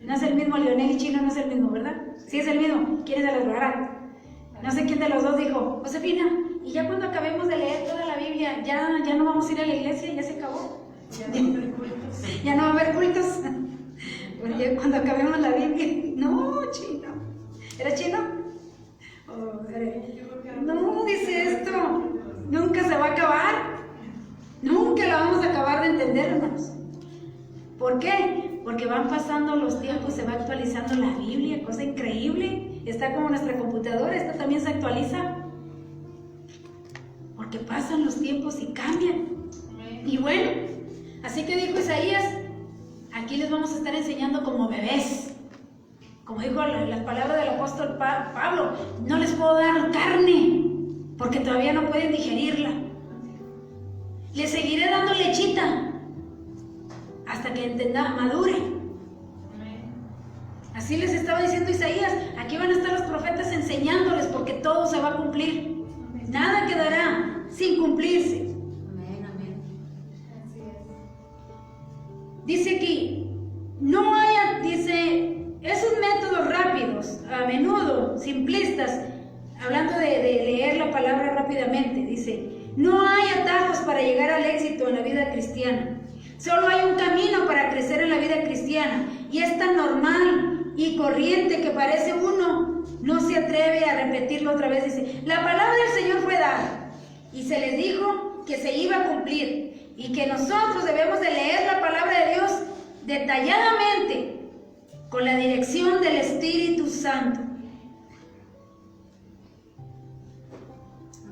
No es el mismo, Lionel y Chino no es el mismo, ¿verdad? Sí es el mismo. ¿Quién es de los raros? No sé quién de los dos dijo, Josefina, y ya cuando acabemos de leer toda la Biblia, ya no vamos a ir a la iglesia, ya se acabó. Ya no va a haber cultos. Bueno, ya cuando acabemos la Biblia. No, Chino. ¿Era Chino? No, dice esto. Nunca se va a acabar. Nunca la vamos a acabar de entender, hermanos. ¿Por qué? Porque van pasando los tiempos, se va actualizando la Biblia, cosa increíble. Está como nuestra computadora, esta también se actualiza. Porque pasan los tiempos y cambian. Y bueno, así que dijo Isaías, aquí les vamos a estar enseñando como bebés. Como dijo las palabras del apóstol Pablo, no les puedo dar carne, porque todavía no pueden digerirla. Les seguiré dando lechita hasta que madure. Así les estaba diciendo Isaías, aquí van a estar los profetas enseñándoles porque todo se va a cumplir. Nada quedará sin cumplirse. Dice aquí, no haya, dice, esos métodos rápidos, a menudo simplistas, hablando de leer la palabra rápidamente, dice, no hay atajos para llegar al éxito en la vida cristiana. Solo hay un camino para crecer en la vida cristiana y es tan normal y corriente que parece uno no se atreve a repetirlo otra vez. Dice, la palabra del Señor fue dada y se les dijo que se iba a cumplir y que nosotros debemos de leer la palabra de Dios detalladamente con la dirección del Espíritu Santo.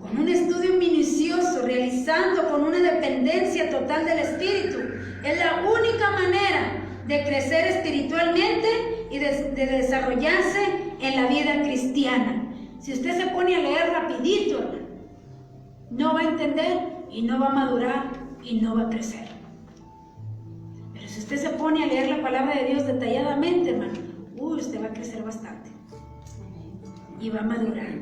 Con un estudio minucioso, realizando con una dependencia total del Espíritu. Es la única manera de crecer espiritualmente y de desarrollarse en la vida cristiana. Si usted se pone a leer rapidito, hermano, no va a entender y no va a madurar y no va a crecer. Pero si usted se pone a leer la palabra de Dios detalladamente, hermano, usted va a crecer bastante y va a madurar.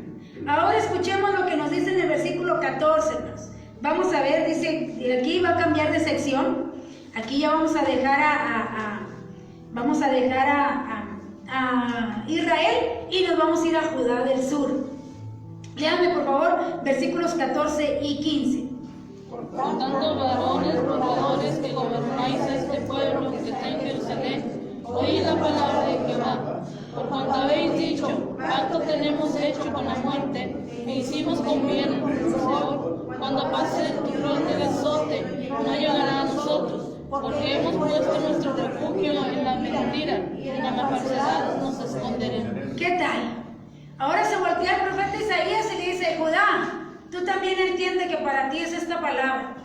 Ahora escuchemos lo que nos dice en el versículo 14, hermanos. Vamos a ver, dice, de aquí va a cambiar de sección. Aquí ya vamos a dejar a Israel y nos vamos a ir a Judá del sur. Léanme por favor versículos 14 y 15. Por tanto, varones gobernadores que gobernáis este pueblo que está en Jerusalén, oíd la palabra de Jehová. Por cuanto habéis dicho, pacto tenemos hecho con la muerte, e hicimos con bien, Señor, cuando pase tu fronte de azote, no llegará a nosotros, porque hemos puesto nuestro refugio en la mentira, y en la falsedad nos esconderemos. ¿Qué tal? Ahora se voltea el profeta Isaías y le dice, Judá, tú también entiendes que para ti es esta palabra,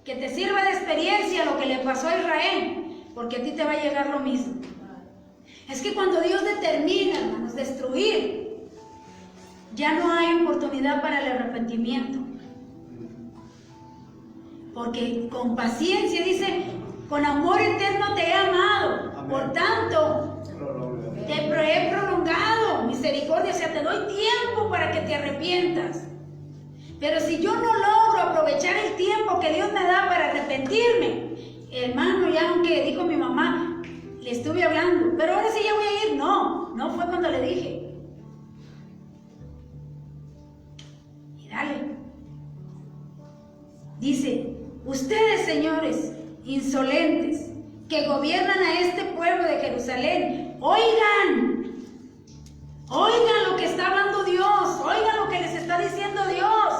que te sirva de experiencia lo que le pasó a Israel, porque a ti te va a llegar lo mismo. Es que cuando Dios determina, hermanos, destruir, ya no hay oportunidad para el arrepentimiento. Porque con paciencia, dice, con amor eterno te he amado. Amén. Por tanto, te he prolongado misericordia, o sea, te doy tiempo para que te arrepientas. Pero si yo no logro aprovechar el tiempo que Dios me da para arrepentirme, hermano, ya aunque dijo mi mamá, le estuve hablando, pero ahora sí ya voy a ir. No fue cuando le dije. Y dale. Dice, ustedes, señores, insolentes, que gobiernan a este pueblo de Jerusalén, oigan lo que está hablando Dios, oigan lo que les está diciendo Dios.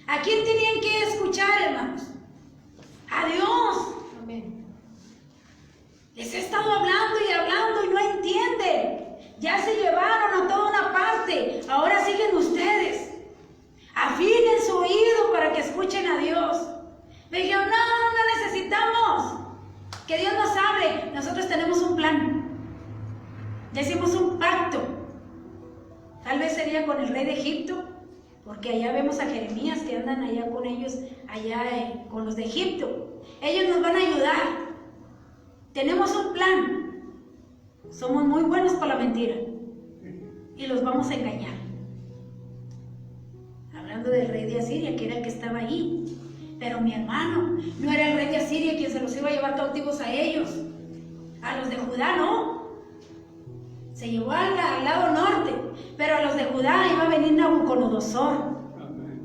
¿A quién tenían que escuchar, hermanos? A Dios. Amén. Les he estado hablando y no entienden. Ya se llevaron a toda una parte, ahora siguen ustedes. Afinen su oído para que escuchen a Dios. Me dijeron, no necesitamos que Dios nos hable. Nosotros tenemos un plan. Ya hicimos un pacto. Tal vez sería con el rey de Egipto, porque allá vemos a Jeremías que andan allá con ellos, con los de Egipto. Ellos nos van a ayudar. Tenemos un plan. Somos muy buenos para la mentira y los vamos a engañar. Hablando del rey de Asiria, que era el que estaba ahí. Pero mi hermano, no era el rey de Asiria quien se los iba a llevar cautivos a ellos. A los de Judá no. Se llevó al lado norte, pero a los de Judá iba a venir Nabucodonosor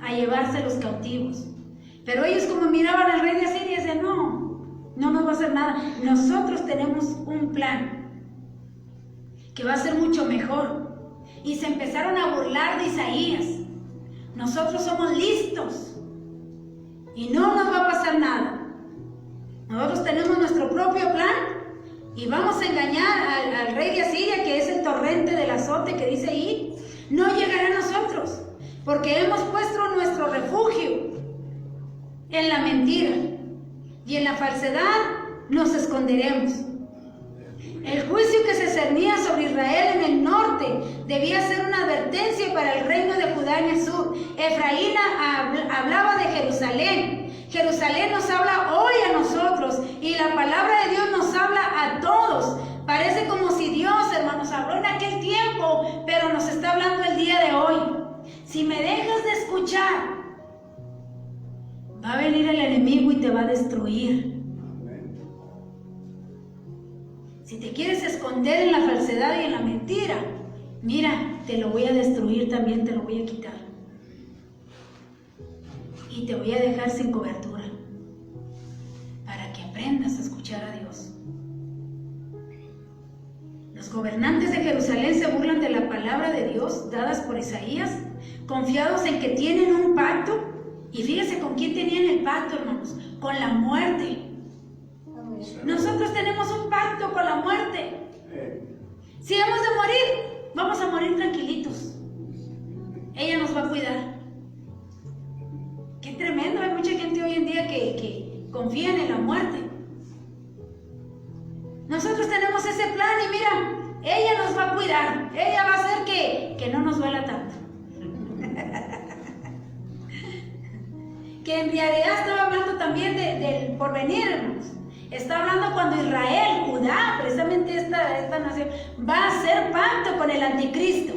a llevarse los cautivos. Pero ellos, como miraban al rey de Asiria, decían, no nos va a hacer nada. Nosotros tenemos un plan que va a ser mucho mejor. Y se empezaron a burlar de Isaías. Nosotros somos listos y no nos va a pasar nada. Nosotros tenemos nuestro propio plan y vamos a engañar al rey de Asiria, que es el torrente del azote que dice ahí. No llegará a nosotros, porque hemos puesto nuestro refugio en la mentira y en la falsedad nos esconderemos. El juicio que se cernía sobre Israel en el norte debía ser una advertencia para el reino de Judá en el sur. Efraín hablaba de Jerusalén. Jerusalén nos habla hoy a nosotros y la palabra de Dios nos habla a todos. Parece como si Dios, hermanos, habló en aquel tiempo, pero nos está hablando el día de hoy. Si me dejas de escuchar, va a venir el enemigo y te va a destruir. Si te quieres esconder en la falsedad y en la mentira, mira, te lo voy a destruir también, te lo voy a quitar. Y te voy a dejar sin cobertura, para que aprendas a escuchar a Dios. Los gobernantes de Jerusalén se burlan de la palabra de Dios dadas por Isaías, confiados en que tienen un pacto. Y fíjese con quién tenían el pacto, hermanos, con la muerte. Nosotros tenemos un pacto con la muerte. Si hemos de morir, vamos a morir tranquilitos. Ella nos va a cuidar. Qué tremendo, hay mucha gente hoy en día que confían en la muerte. Nosotros tenemos ese plan y mira, ella nos va a cuidar. Ella va a hacer que no nos duela tanto. Que en realidad estaba hablando también del porvenir, hermanos. Está hablando cuando Israel, Judá, precisamente esta nación, va a hacer pacto con el anticristo.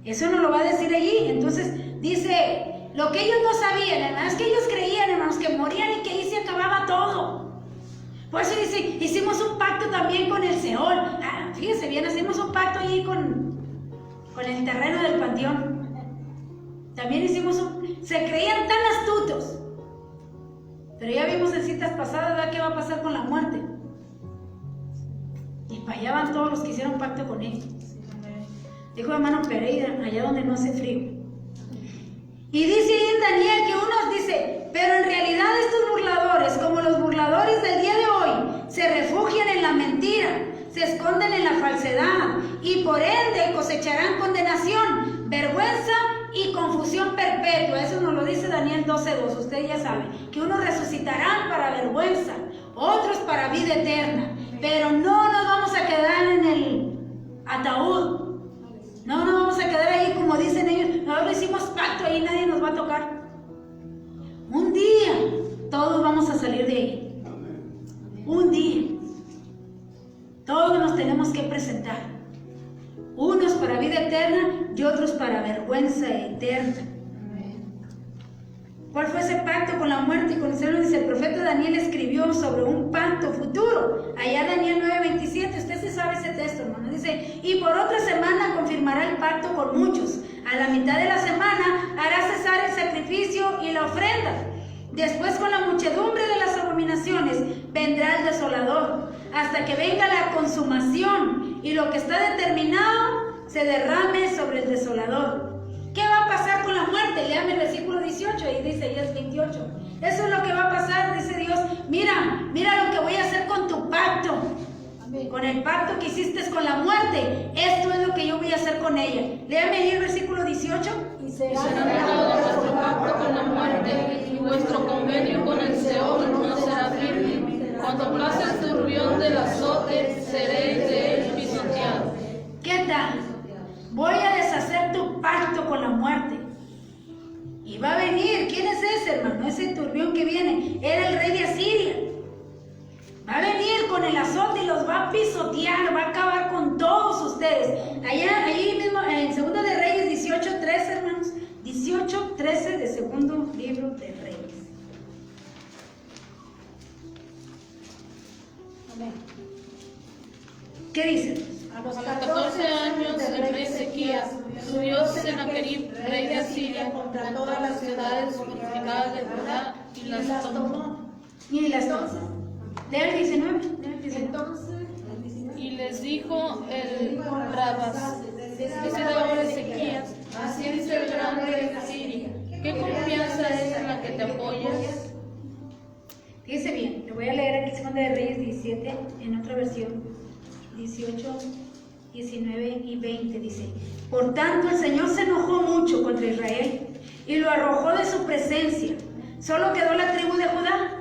Eso no lo va a decir allí. Entonces dice, lo que ellos no sabían, hermanos, es que ellos creían, hermanos, que morían y que ahí se acababa todo. Por eso dice, hicimos un pacto también con el Seol. Fíjense bien, hicimos un pacto allí con el terreno del panteón. También hicimos se creían tan astutos. Pero ya vimos en citas pasadas, ¿verdad?, qué va a pasar con la muerte. Y para allá van todos los que hicieron pacto con él. Dijo hermano Pereira, allá donde no hace frío. Y dice ahí en Daniel que unos dice, pero en realidad estos burladores, como los burladores del día de hoy, se refugian en la mentira, se esconden en la falsedad y por ende cosecharán condenación, vergüenza y confusión perpetua. Eso nos lo dice Daniel 12:2. Usted ya sabe que unos resucitarán para vergüenza, otros para vida eterna, pero no nos vamos a quedar en el ataúd. No nos vamos a quedar ahí como dicen ellos. Nosotros hicimos pacto, ahí nadie nos va a tocar. Un día todos vamos a salir de ahí. Un día todos nos tenemos que presentar, unos para vida eterna y otros para vergüenza eterna. ¿Cuál fue ese pacto con la muerte y con el cielo? Dice, el profeta Daniel escribió sobre un pacto futuro. Allá Daniel 9:27, usted se sabe ese texto, hermano. Dice, y por otra semana confirmará el pacto con muchos. A la mitad de la semana hará cesar el sacrificio y la ofrenda. Después, con la muchedumbre de las abominaciones, vendrá el desolador, hasta que venga la consumación y lo que está determinado se derrame sobre el desolador. ¿Qué va a pasar con la muerte? Léame el versículo 18 y dice Isaías 28. Eso es lo que va a pasar, dice Dios. Mira lo que voy a hacer con tu pacto. Amén. Con el pacto que hiciste con la muerte. Esto es lo que yo voy a hacer con ella. Léame ahí el versículo 18. Y será anulado vuestro pacto con la muerte, y vuestro convenio con el Seol no será firme. Cuando pase el turbión del azote, seréis de él pisoteados. ¿Qué tal? es ese, hermano? Ese turbión que viene era el rey de Asiria. Va a venir con el azote y los va a pisotear, va a acabar con todos ustedes. Ahí mismo, en Segundo de Reyes 18:13, hermanos. 18:13 de Segundo Libro de Reyes. Amén. ¿Qué dice? A los 14 años del rey Ezequías subió Sennacherib, rey de Asiria, contra todas las ciudades fortificadas de Judá y las tomó. Y las dos. Lea el 19. Lea el 19. Y les dijo el Rabas, dice ahora Ezequías, así dice el gran rey de Asiria, ¿qué confianza es en la que te apoyas? Fíjese bien, le voy a leer aquí Segunda de Reyes 17, en otra versión, 18, 19 y 20, dice: Por tanto el Señor se enojó mucho contra Israel y lo arrojó de su presencia. Solo quedó la tribu de Judá.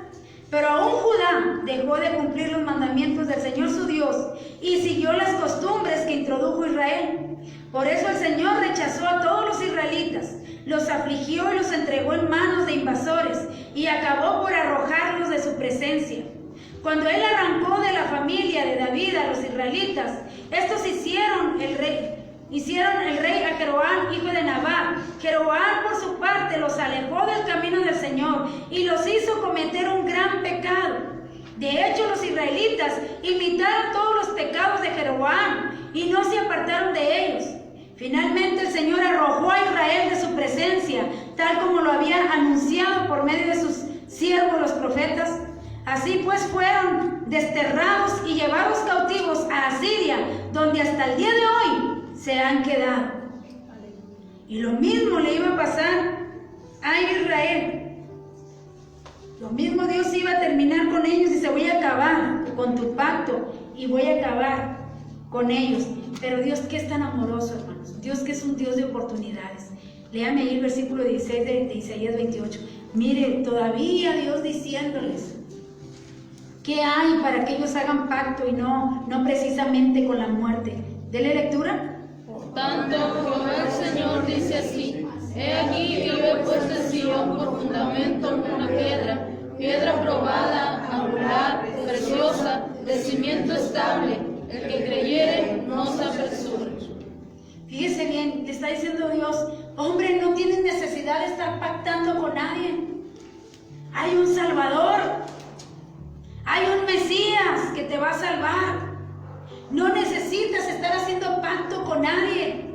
Pero aún Judá dejó de cumplir los mandamientos del Señor su Dios y siguió las costumbres que introdujo Israel. Por eso el Señor rechazó a todos los israelitas, los afligió y los entregó en manos de invasores y acabó por arrojarlos de su presencia. Cuando él arrancó de la familia de David a los israelitas, estos hicieron el rey a Jeroboam, hijo de Nabat. Jeroboam, por su parte, los alejó del camino del Señor y los hizo cometer un gran pecado. De hecho, los israelitas imitaron todos los pecados de Jeroboam y no se apartaron de ellos. Finalmente, el Señor arrojó a Israel de su presencia, tal como lo había anunciado por medio de sus siervos los profetas. Así pues fueron desterrados y llevados cautivos a Asiria, donde hasta el día de hoy se han quedado. Y lo mismo le iba a pasar a Israel. Lo mismo Dios iba a terminar con ellos y dice: voy a acabar con tu pacto y voy a acabar con ellos. Pero Dios que es tan amoroso, hermanos. Dios que es un Dios de oportunidades. Léame ahí el versículo 16 de Isaías 28. Mire, todavía Dios diciéndoles: ¿qué hay para que ellos hagan pacto y no precisamente con la muerte? Dele lectura. Por tanto, Jehová el Señor dice así: He aquí que yo he puesto en Sion por fundamento una piedra, piedra probada, angular, preciosa, de cimiento estable. El que creyere no se apresure. Fíjese bien, le está diciendo Dios: hombre, no tienes necesidad de estar pactando con nadie. Hay un Salvador. Hay un Mesías que te va a salvar. No necesitas estar haciendo pacto con nadie.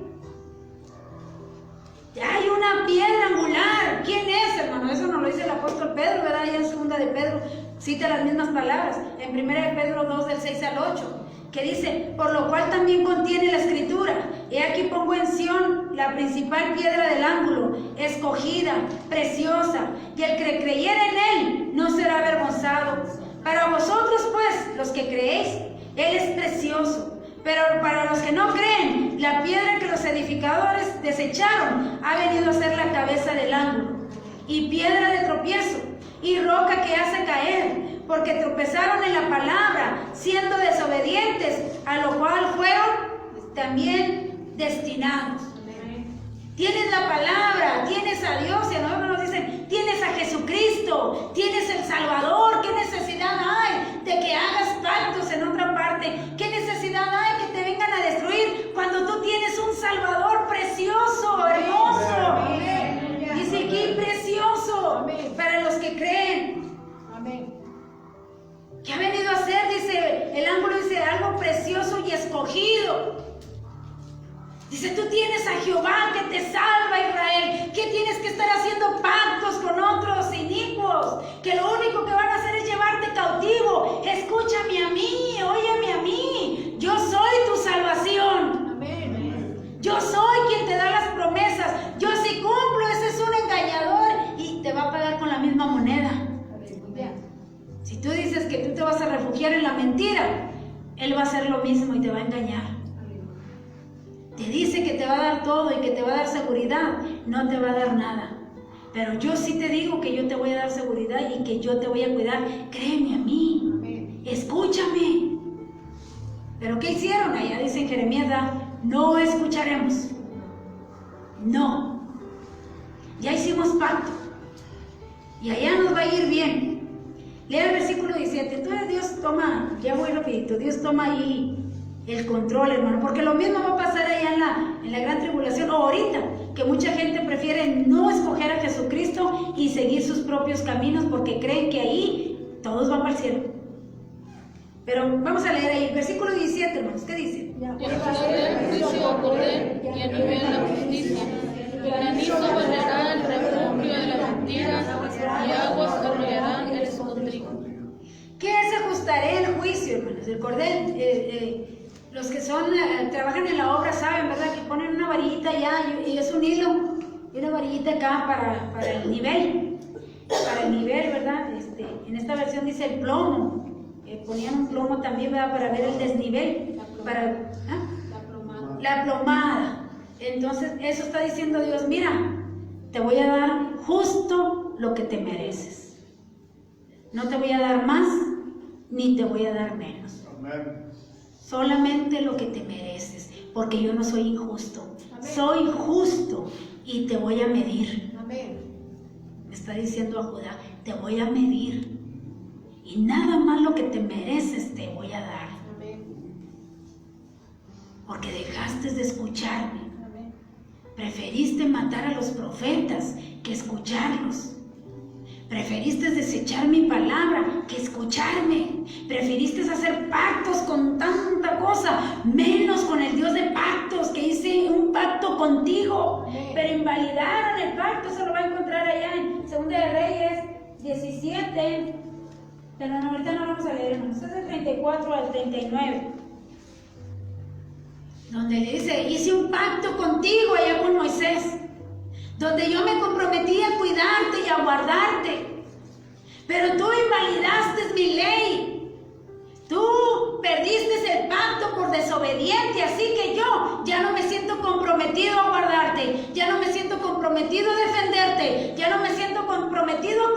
Hay una piedra angular. ¿Quién es, hermano? Eso nos lo dice el apóstol Pedro, ¿verdad? Allá en Segunda de Pedro cita las mismas palabras. En Primera de Pedro 2, del 6 al 8, que dice: por lo cual también contiene la Escritura: He aquí pongo en Sión la principal piedra del ángulo, escogida, preciosa, y el que creyere en él no será avergonzado. Para vosotros, pues, los que creéis, él es precioso. Pero para los que no creen, la piedra que los edificadores desecharon ha venido a ser la cabeza del ángulo, y piedra de tropiezo, y roca que hace caer, porque tropezaron en la palabra, siendo desobedientes, a lo cual fueron también destinados. Tienes la palabra, tienes a Dios, y a nosotros nos dicen: tienes a Jesucristo, tienes el Salvador. ¿Qué necesidad hay de que hagas pactos en otra parte? ¿Qué necesidad hay que te vengan a destruir cuando tú tienes un Salvador precioso, hermoso? Dice aquí: precioso, para los que creen. Amén. ¿Qué ha venido a hacer? Dice el ángulo, dice: algo precioso y escogido. Dice: tú tienes a Jehová que te salva, Israel. ¿Qué tienes que estar haciendo pactos con otros inicuos? Que lo único que van a hacer es llevarte cautivo. Escúchame a mí, óyeme a mí. Yo soy tu salvación. Amén. Yo soy quien te da las promesas. Yo sí cumplo. Ese es un engañador y te va a pagar con la misma moneda. Aleluya. Si tú dices que tú te vas a refugiar en la mentira, él va a hacer lo mismo y te va a engañar. Te dice que te va a dar todo y que te va a dar seguridad, no te va a dar nada. Pero yo sí te digo que yo te voy a dar seguridad y que yo te voy a cuidar. Créeme a mí, escúchame. ¿Pero qué hicieron? Allá dice en Jeremías: no escucharemos. No. Ya hicimos pacto. y allá nos va a ir bien. Lea el versículo 17. Entonces Dios toma, ya voy rapidito, Dios toma ahí el control, hermano, porque lo mismo va a pasar allá en la gran tribulación, o ahorita, que mucha gente prefiere no escoger a Jesucristo y seguir sus propios caminos porque creen que ahí todos van para el cielo. Pero vamos a leer ahí, versículo 17, hermanos, ¿qué dice? Y el juicio ocurre y anivela la justicia. Granizo barrerá el refugio de la mentira y aguas arrollarán el escondrijo. ¿Qué se ajustaré el juicio, hermanos? El cordel, los que trabajan en la obra saben, ¿verdad? Que ponen una varillita allá y es un hilo y una varillita acá para el nivel. Para el nivel, ¿verdad? En esta versión dice el plomo. Ponían un plomo también, ¿verdad? Para ver el desnivel. La plomada. Entonces, eso está diciendo Dios, mira, te voy a dar justo lo que te mereces. No te voy a dar más, ni te voy a dar menos. Amén. Solamente lo que te mereces, porque yo no soy injusto. Amén. Soy justo y te voy a medir. Amén. Me está diciendo a Judá, te voy a medir. Y nada más lo que te mereces te voy a dar. Amén. Porque dejaste de escucharme. Amén. Preferiste matar a los profetas que escucharlos. Preferiste desechar mi palabra que escucharme. Preferiste hacer pactos con tanta cosa, menos con el Dios de pactos, que hice un pacto contigo. Pero invalidaron el pacto, se lo va a encontrar allá en 2 de Reyes 17. Pero no, ahorita no vamos a leer, hermanos. Es del 34 al 39. Donde le dice, hice un pacto contigo allá con Moisés, donde yo me comprometí a cuidarte y a guardarte, pero tú invalidaste mi ley, tú perdiste el pacto por desobediente, así que yo ya no me siento comprometido a guardarte, ya no me siento comprometido a defenderte, ya no me siento comprometido a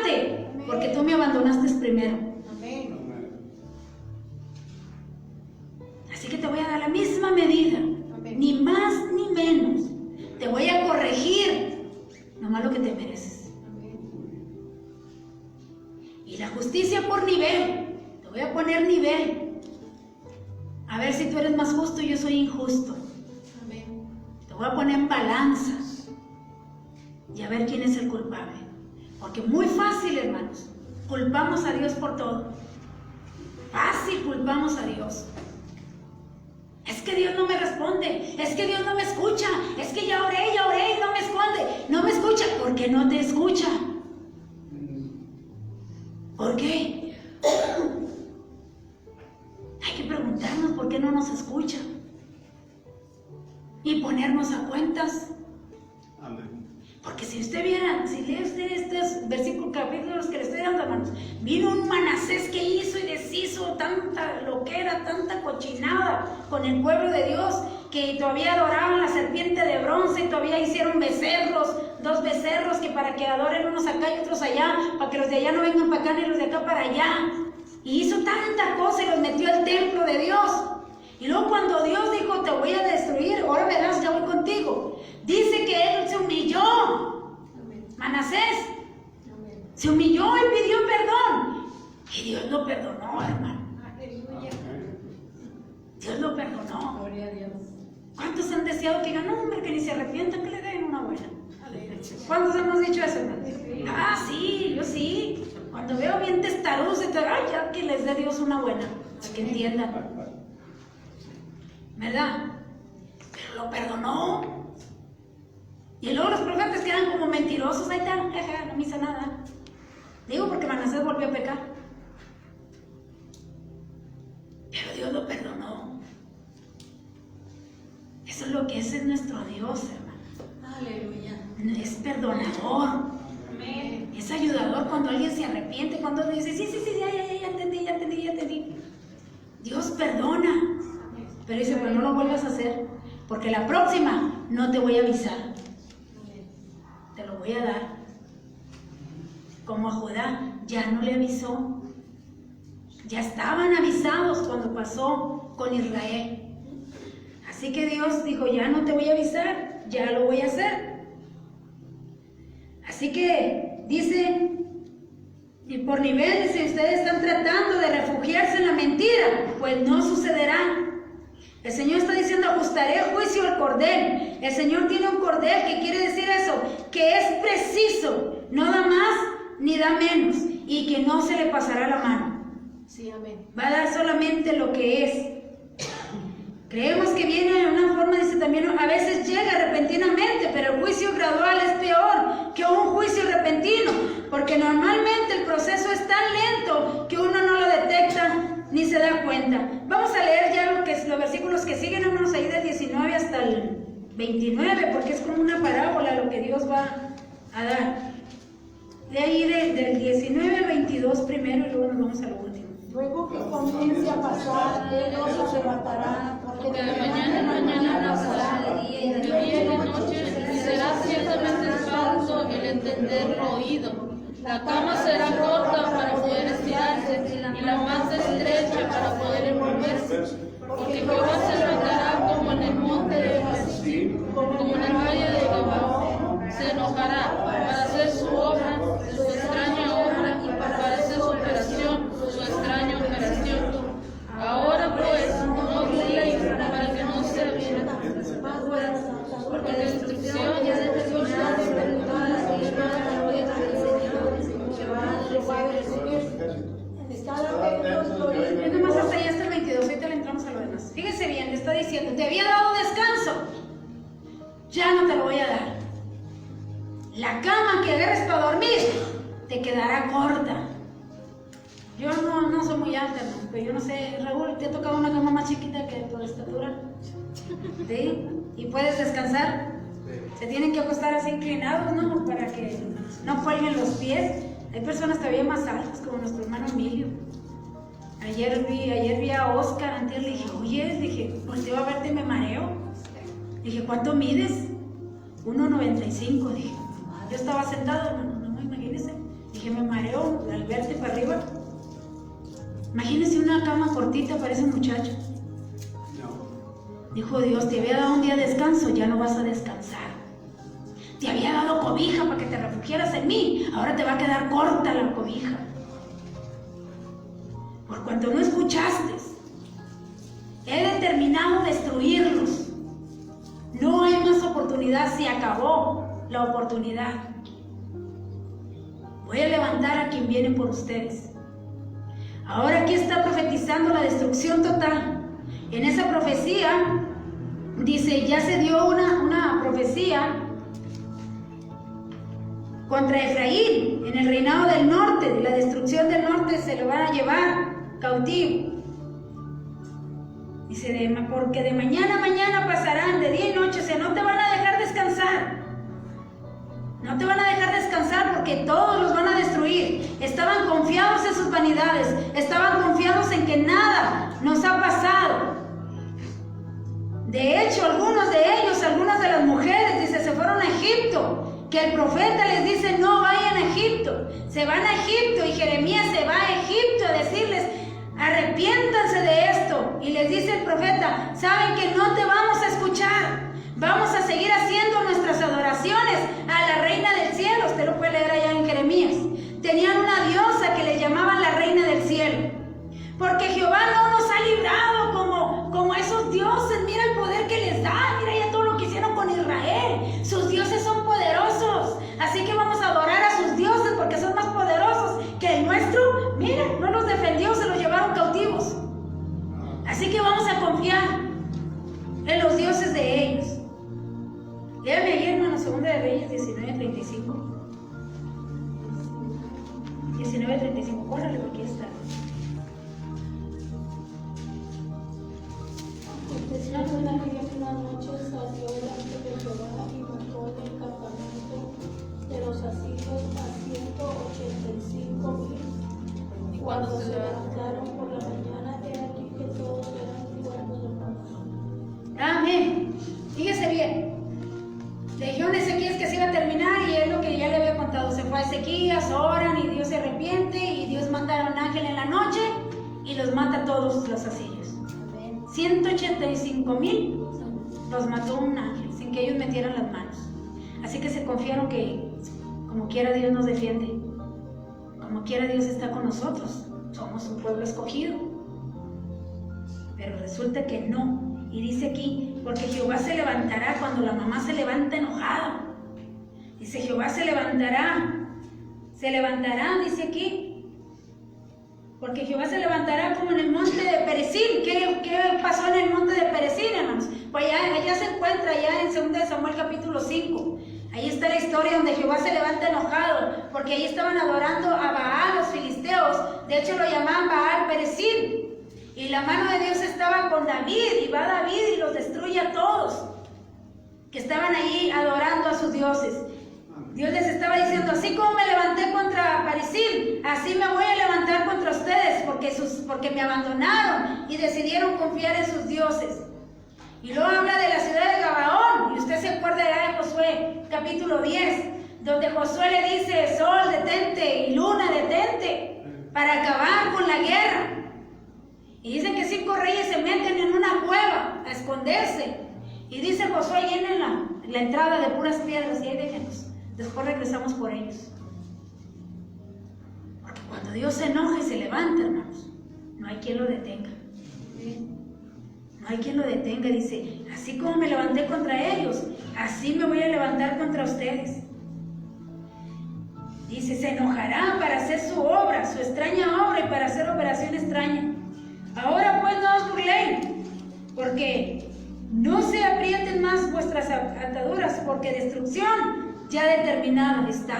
cuidarte, porque tú me abandonaste primero. Amén. Así que te voy a dar la misma medida, ni más ni menos. Te voy a corregir, nomás lo que te mereces. Y la justicia por nivel, te voy a poner nivel. A ver si tú eres más justo y yo soy injusto. Te voy a poner en balanza y a ver quién es el culpable. Porque muy fácil, hermanos, culpamos a Dios por todo. Fácil culpamos a Dios. Es que Dios no me responde, es que Dios no me escucha, es que ya oré y no me esconde, no me escucha. ¿Por qué no te escucha? ¿Por qué? Hay que preguntarnos por qué no nos escucha y ponernos a cuentas. Amén. Porque si usted viera, si lee usted estos versículos, capítulos que le estoy dando, hermanos, vino un Manasés que hizo y deshizo tanta loquera, tanta cochinada con el pueblo de Dios, que todavía adoraban la serpiente de bronce y todavía hicieron becerros, 2 becerros que para que adoren unos acá y otros allá, para que los de allá no vengan para acá ni los de acá para allá. Y hizo tanta cosa y los metió al templo de Dios. Y luego cuando Dios dijo, te voy a destruir, ahora verás, ya voy contigo. Dice que él se humilló. Manasés se humilló y pidió perdón. Y Dios lo perdonó, hermano. Dios lo perdonó. Gloria a Dios. ¿Cuántos han deseado que digan, no, hombre, que ni se arrepientan, que le den una buena? ¿Cuántos hemos dicho eso, hermano? Ah, sí, yo sí. Cuando veo bien testarudos, ay, ya que les dé Dios una buena, para que entiendan. ¿Verdad? Pero lo perdonó. Y luego los profetas que eran como mentirosos, ahí están, no me hizo nada. Digo porque Manasés volvió a pecar. Pero Dios lo perdonó. Eso es lo que es nuestro Dios, hermano. Aleluya. Es perdonador. Amén. Es ayudador cuando alguien se arrepiente, cuando dice, sí, ya entendí. Dios perdona. Pero dice, pero no lo vuelvas a hacer, porque la próxima no te voy a avisar. Te lo voy a dar. Como a Judá, ya no le avisó. Ya estaban avisados cuando pasó con Israel. Así que Dios dijo, ya no te voy a avisar, ya lo voy a hacer. Así que dice, y por nivel, si ustedes están tratando de refugiarse en la mentira, pues no sucederá. El Señor está diciendo, ajustaré juicio al cordel. El Señor tiene un cordel, que quiere decir eso, que es preciso, no da más ni da menos, y que no se le pasará la mano. Sí, amén. Va a dar solamente lo que es. Creemos que viene de una forma, dice también, a veces llega repentinamente, pero el juicio gradual es peor que un juicio repentino, porque normalmente el proceso es tan lento que uno no lo detecta ni se da cuenta. Vamos a leer ya los versículos que siguen, vámonos ahí del 19 hasta el 29, porque es como una parábola lo que Dios va a dar. De ahí del 19 al 22 primero y luego nos vamos a lo último. Luego que comience a pasar, ellos se arrebatarán, Porque de mañana en mañana pasará, de día y de noche, y será ciertamente falso el entender lo oído. La cama será corta para poder estirarse, y la manta estrecha para poder envolverse. Porque Jehová se levantará como en el monte de Basim, como en el valle de Gabaón. Se enojará para hacer su obra, su extraña obra, y para hacer su operación, su extraña operación. Ahora pues, no duréis para que no se avienta, porque la instrucción ya determinada y preguntada y espada no es del Señor, Jehová de los ejércitos. Es nomás hasta ahí, hasta el 22, ahorita le entramos a lo demás. Fíjese bien, le está diciendo, te había dado descanso, ya no te lo voy a dar. La cama que agarres para dormir te quedará corta. Yo no soy muy alta, ¿no? Pero yo no sé, Raúl, ¿te ha tocado una cama más chiquita que tu estatura? ¿Sí? ¿Y puedes descansar? Se tienen que acostar así inclinados, ¿no? Para que no cuelguen los pies. Hay personas todavía más altas, como nuestro hermano Emilio. Ayer vi a Oscar, antes le dije, oye, dije, volteo a verte y me mareo. Dije, ¿cuánto mides? 1.95, dije. Yo estaba sentado, no imagínese. Dije, me mareo al verte para arriba. Imagínese una cama cortita para ese muchacho. Dijo Dios, te había dado un día de descanso, ya no vas a descansar. Te había dado cobija para que te refugiaras en mí, ahora te va a quedar corta la cobija. Por cuanto no escuchaste, he determinado destruirlos. No hay más oportunidad, se acabó la oportunidad. Voy a levantar a quien viene por ustedes. Ahora aquí está profetizando la destrucción total. En esa profecía, dice, ya se dio una profecía contra Efraín, en el reinado del norte, de la destrucción del norte se lo van a llevar cautivo. Dice, porque de mañana a mañana pasarán, de día y noche, o sea, no te van a dejar descansar. No te van a dejar descansar porque todos los van a destruir. Estaban confiados en sus vanidades, estaban confiados en que nada nos ha pasado. De hecho, algunos de ellos, algunas de las mujeres, dice, se fueron a Egipto, que el profeta les dice, no vayan a Egipto. Se van a Egipto y Jeremías se va a Egipto a decirles, arrepiéntanse de esto. Y les dice el profeta, saben que no te vamos a escuchar. Vamos a seguir haciendo nuestras adoraciones a la reina del cielo. Usted lo puede leer allá en Jeremías. Tenían una diosa que le llamaban la reina del cielo. Porque Jehová no nos ha librado como esos dioses. Mira el poder que les da. Mira ya todo lo que hicieron con Israel. Sus dioses son poderosos. Así que vamos a adorar a sus dioses porque son más poderosos que el nuestro. Mira, no los defendió, se los llevaron cautivos. Así que vamos a confiar en los dioses de ellos. Léame ahí, hermano, 2 de Reyes 19:35. 19:35, córrale porque está. Aconteciendo en aquella noche salió delante de Jehová y mató en el campamento de los asirios a 185,000. Y cuando se levantaron por la mañana, era aquí que todos eran muertos de muertos. Amén. Fíjese bien. Legión de Ezequías que se iba a terminar y es lo que ya le había contado. Se fue a Ezequías, oran y Dios se arrepiente y Dios manda a un ángel en la noche y los mata a todos los asirios. 185,000 los mató un ángel sin que ellos metieran las manos. Así que se confiaron que Como quiera Dios nos defiende, como quiera Dios está con nosotros, somos un pueblo escogido. Pero resulta que no. Y dice aquí, porque Jehová se levantará cuando la mamá se levanta enojada. Dice, Jehová se levantará, dice aquí. Porque Jehová se levantará como en el monte de Perezín. ¿Qué pasó en el monte de Perezín, hermanos? Pues allá se encuentra, allá en 2 Samuel capítulo 5. Ahí está la historia donde Jehová se levanta enojado, porque ahí estaban adorando a Baal, los filisteos. De hecho lo llamaban Baal Perezín. Y la mano de Dios estaba con David, y va David y los destruye a todos que estaban ahí adorando a sus dioses. Dios les estaba diciendo, así como me levanté contra Perezín, así me voy a levantar contra ustedes, porque me abandonaron y decidieron confiar en sus dioses. Y luego habla de la ciudad de Gabaón, y usted se acordará de Josué, capítulo 10, donde Josué le dice, sol, detente, y luna, detente, para acabar con la guerra. Y dice que 5 reyes se meten en una cueva a esconderse. Y dice Josué, llenen la entrada de puras piedras y ahí déjenos. Después regresamos por ellos. Porque cuando Dios se enoja y se levanta, hermanos, no hay quien lo detenga. No hay quien lo detenga. Dice, así como me levanté contra ellos, así me voy a levantar contra ustedes. Dice, se enojará para hacer su obra, su extraña obra, y para hacer operación extraña. Ahora pues no os burléis, porque no se aprieten más vuestras ataduras, porque destrucción ya determinada está.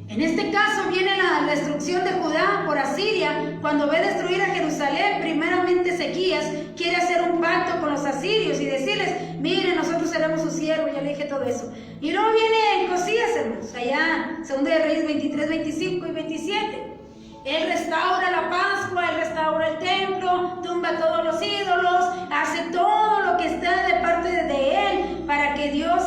En este caso viene la destrucción de Judá por Asiria. Cuando ve destruir a Jerusalén, primeramente Ezequías quiere hacer un pacto con los asirios y decirles, miren, nosotros seremos sus siervos. Ya le dije todo eso. Y luego viene Josías, hermanos, allá 2 de Reyes 23, 25 y 27. Él restaura la Pascua, él restaura el templo, tumba todos los ídolos, hace todo lo que está de parte de él para que Dios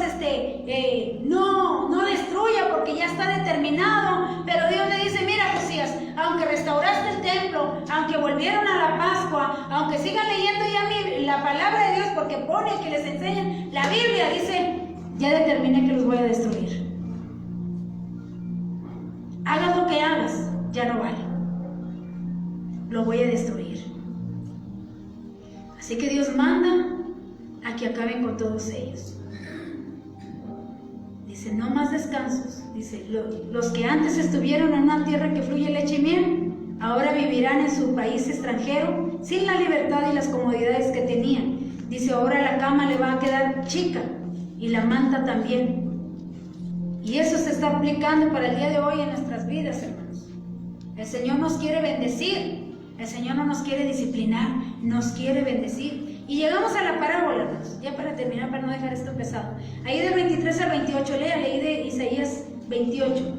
no destruya, porque ya está determinado. Pero Dios le dice, mira Josías, aunque restauraste el templo, aunque volvieron a la Pascua, aunque sigan leyendo ya la palabra de Dios, porque pone que les enseñen la Biblia, dice, ya determiné que los voy a destruir. Hagas lo que hagas, ya no vale. Lo voy a destruir. Así que Dios manda a que acaben con todos ellos. Dice, no más descansos. Dice, los que antes estuvieron en una tierra que fluye leche y miel, ahora vivirán en su país extranjero, sin la libertad y las comodidades que tenían. Dice, ahora la cama le va a quedar chica, y la manta también. Y eso se está aplicando para el día de hoy en nuestras vidas, hermanos. El Señor nos quiere bendecir. El Señor no nos quiere disciplinar, nos quiere bendecir. Y llegamos a la parábola, hermanos, ya para terminar, para no dejar esto pesado. Ahí del 23 al 28, leí de Isaías 28.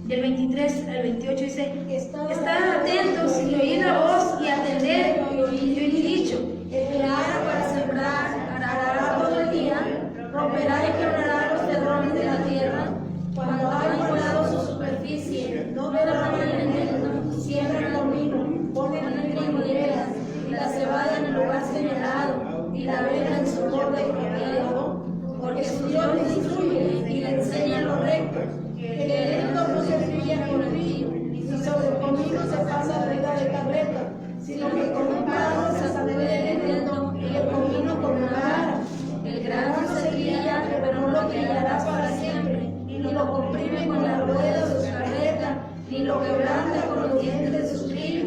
Del 23 al 28 dice, estad atentos y oíd la voz y atended y oíd dicho. El que ara para sembrar, arará todo el día, romperá y quebrará los terrones de la tierra. Cuando haya volado su superficie, no verá alimento, siembra el vino, ponen el trigo y velas, y la cebada en el lugar señalado, y la avena en su borde rodeado, porque su Dios le instruye y le enseña lo recto, que el lento no se fría con el río, y sobre el comino se pasa rueda de carreta, sino que con un palo se sacude el viento, y el comino con una vara. El grano se trilla, pero no lo trillará para siempre, ni lo comprime con la rueda de su carreta, ni lo quebranta con los dientes de su trillo.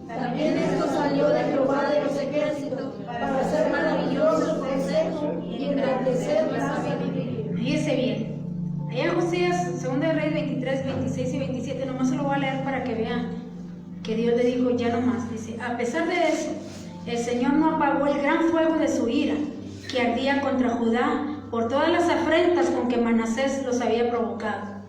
También esto salió de Jehová de los ejércitos, para hacer maravilloso el consejo y engrandecer la sabiduría. Fíjese bien. Allá en Josías, 2 de Reyes 23, 26 y 27, nomás se lo voy a leer para que vean que Dios le dijo ya no más. Dice, a pesar de eso, el Señor no apagó el gran fuego de su ira, que ardía contra Judá, por todas las afrentas con que Manasés los había provocado.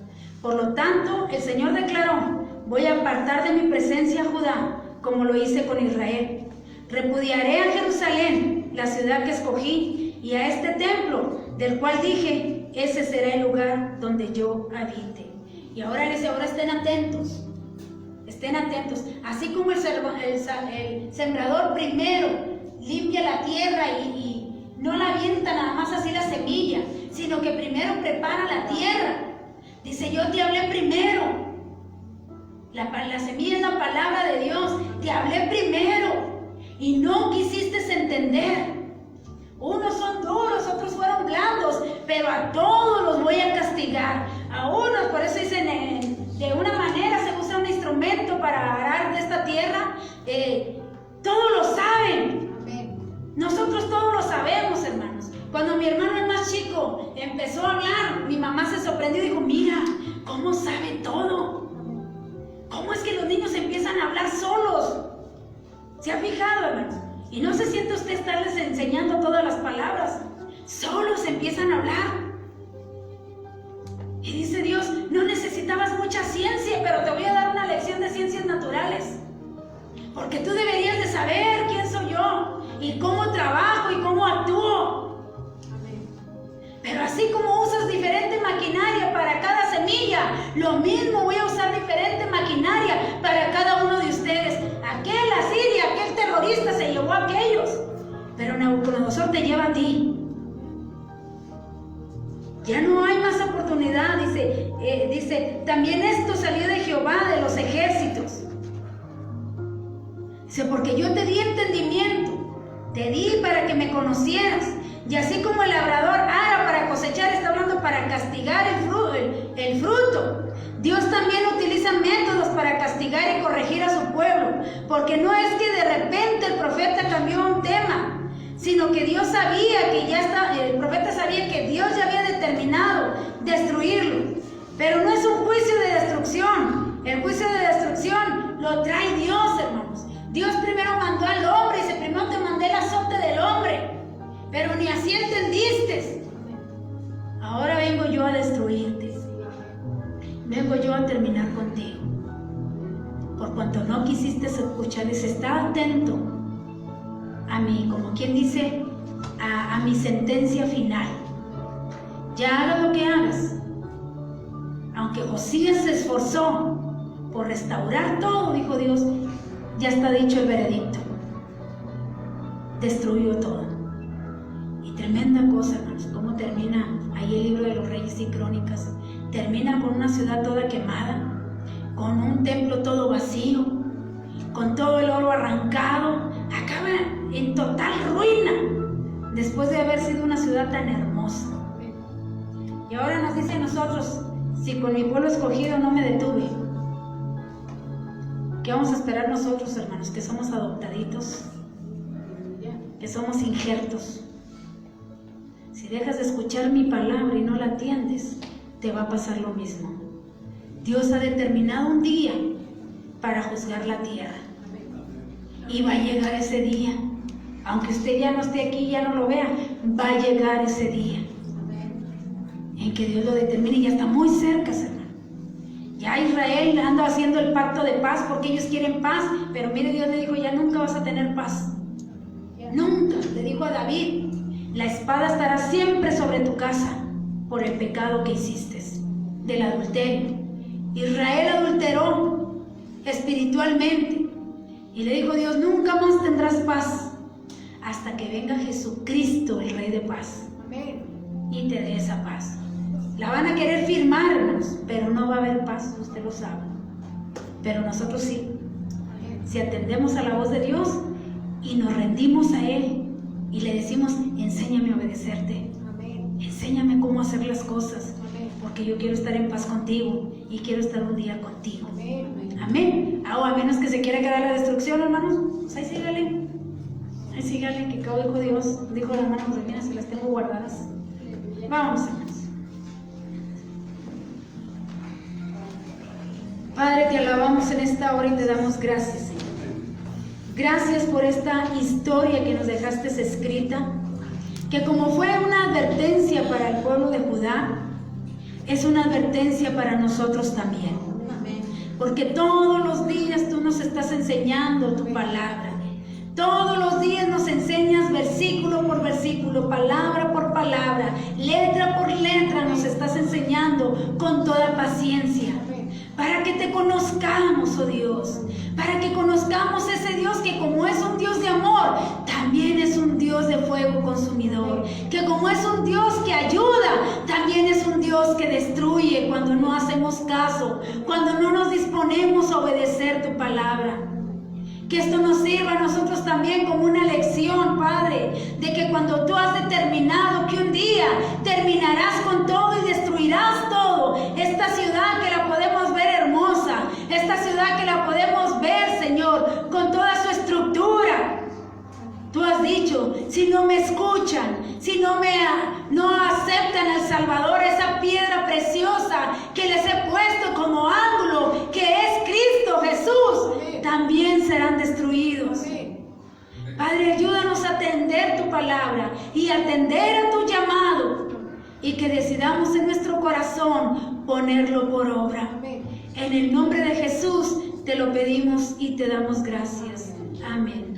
Por lo tanto, el Señor declaró, voy a apartar de mi presencia a Judá, como lo hice con Israel. Repudiaré a Jerusalén, la ciudad que escogí, y a este templo, del cual dije, ese será el lugar donde yo habite. Y ahora les dice, ahora estén atentos, así como el sembrador primero limpia la tierra y no la avienta nada más así la semilla, sino que primero prepara la tierra. Dice, yo te hablé primero. La semilla es la palabra de Dios. Te hablé primero y no quisiste entender. Unos son duros, otros fueron blandos, pero a todos los voy a castigar. A unos, por eso dicen, de una manera se usa un instrumento para arar de esta tierra. Todos lo saben. Nosotros todos lo sabemos, hermanos. Cuando mi hermano el más chico empezó a hablar, mi mamá se sorprendió y dijo, mira, ¿cómo sabe todo? ¿Cómo es que los niños empiezan a hablar solos? ¿Se ha fijado, hermanos? Y no se siente usted estarles enseñando todas las palabras. Solos empiezan a hablar. Y dice Dios, no necesitabas mucha ciencia, pero te voy a dar una lección de ciencias naturales. Porque tú deberías de saber quién soy yo y cómo trabajo y cómo actúo. Pero así como usas diferente maquinaria para cada semilla, lo mismo voy a usar diferente maquinaria para cada uno de ustedes. Aquel asiria, aquel terrorista se llevó a aquellos, pero Nabucodonosor te lleva a ti. Ya no hay más oportunidad, dice, también esto salió de Jehová de los ejércitos. Dice, porque yo te di entendimiento, te di para que me conocieras. Y así como el labrador ara para cosechar, está hablando para castigar el fruto. Dios también utiliza métodos para castigar y corregir a su pueblo, porque no es que de repente el profeta cambió un tema, sino que Dios sabía que el profeta sabía que Dios ya había determinado destruirlo. Pero no es un juicio de destrucción. El juicio de destrucción lo trae Dios, hermanos. Dios primero mandó al hombre y dice, primero te mandé el azote del hombre. Pero ni así entendiste. Ahora vengo yo a destruirte. Vengo yo a terminar contigo. Por cuanto no quisiste escuchar, dice, está atento a mí, como quien dice, a mi sentencia final. Ya hagas lo que hagas. Aunque Josías se esforzó por restaurar todo, dijo Dios, ya está dicho el veredicto. Destruyó todo. Tremenda cosa, hermanos, cómo termina ahí el libro de los Reyes y Crónicas. Termina con una ciudad toda quemada, con un templo todo vacío, con todo el oro arrancado. Acaba en total ruina, después de haber sido una ciudad tan hermosa. Y ahora nos dice a nosotros, si con mi pueblo escogido no me detuve, ¿qué vamos a esperar nosotros, hermanos? Que somos adoptaditos, que somos injertos. Si dejas de escuchar mi palabra y no la atiendes, te va a pasar lo mismo. Dios ha determinado un día para juzgar la tierra. Y va a llegar ese día. Aunque usted ya no esté aquí y ya no lo vea, va a llegar ese día en que Dios lo determine. Y ya está muy cerca, hermano. Ya Israel anda haciendo el pacto de paz porque ellos quieren paz. Pero mire, Dios le dijo, ya nunca vas a tener paz. Nunca. Le dijo a David, la espada estará siempre sobre tu casa por el pecado que hiciste del adulterio. Israel adulteró espiritualmente y le dijo Dios, nunca más tendrás paz hasta que venga Jesucristo, el Rey de paz. Amén. Y te dé esa paz. La van a querer firmar, hermanos, pero no va a haber paz, usted lo sabe. Pero nosotros sí. Si atendemos a la voz de Dios y nos rendimos a Él, y le decimos, enséñame a obedecerte. Amén. Enséñame cómo hacer las cosas. Amén. Porque yo quiero estar en paz contigo y quiero estar un día contigo. Amén. Amén. A menos que se quiera quedar la destrucción, hermanos, pues ahí sígale. Ahí sígale, que acabo dijo Dios, dijo la hermana Josefina, si las tengo guardadas. Vamos, hermanos. Padre, te alabamos en esta hora y te damos gracias, Señor. Gracias por esta historia que nos dejaste escrita, que como fue una advertencia para el pueblo de Judá, es una advertencia para nosotros también. Porque todos los días tú nos estás enseñando tu palabra. Todos los días nos enseñas versículo por versículo, palabra por palabra, letra por letra nos estás enseñando con toda paciencia. Para que te conozcamos, oh Dios, para que conozcamos ese Dios que como es un Dios de amor, también también es un Dios de fuego consumidor, que como es un Dios que ayuda, también es un Dios que destruye cuando no hacemos caso, cuando no nos disponemos a obedecer tu palabra. Que esto nos sirva a nosotros también como una lección, Padre, de que cuando tú has determinado que un día terminarás con todo y destruirás todo, esta ciudad que la podemos ver hermosa, esta ciudad que la podemos ver, Señor, con toda su estructura. Tú has dicho, si no me escuchan, si no aceptan al Salvador, esa piedra preciosa que les he puesto como ángulo, que es Cristo Jesús, también serán destruidos. Padre, ayúdanos a atender tu palabra y atender a tu llamado, y que decidamos en nuestro corazón ponerlo por obra. En el nombre de Jesús te lo pedimos y te damos gracias. Amén.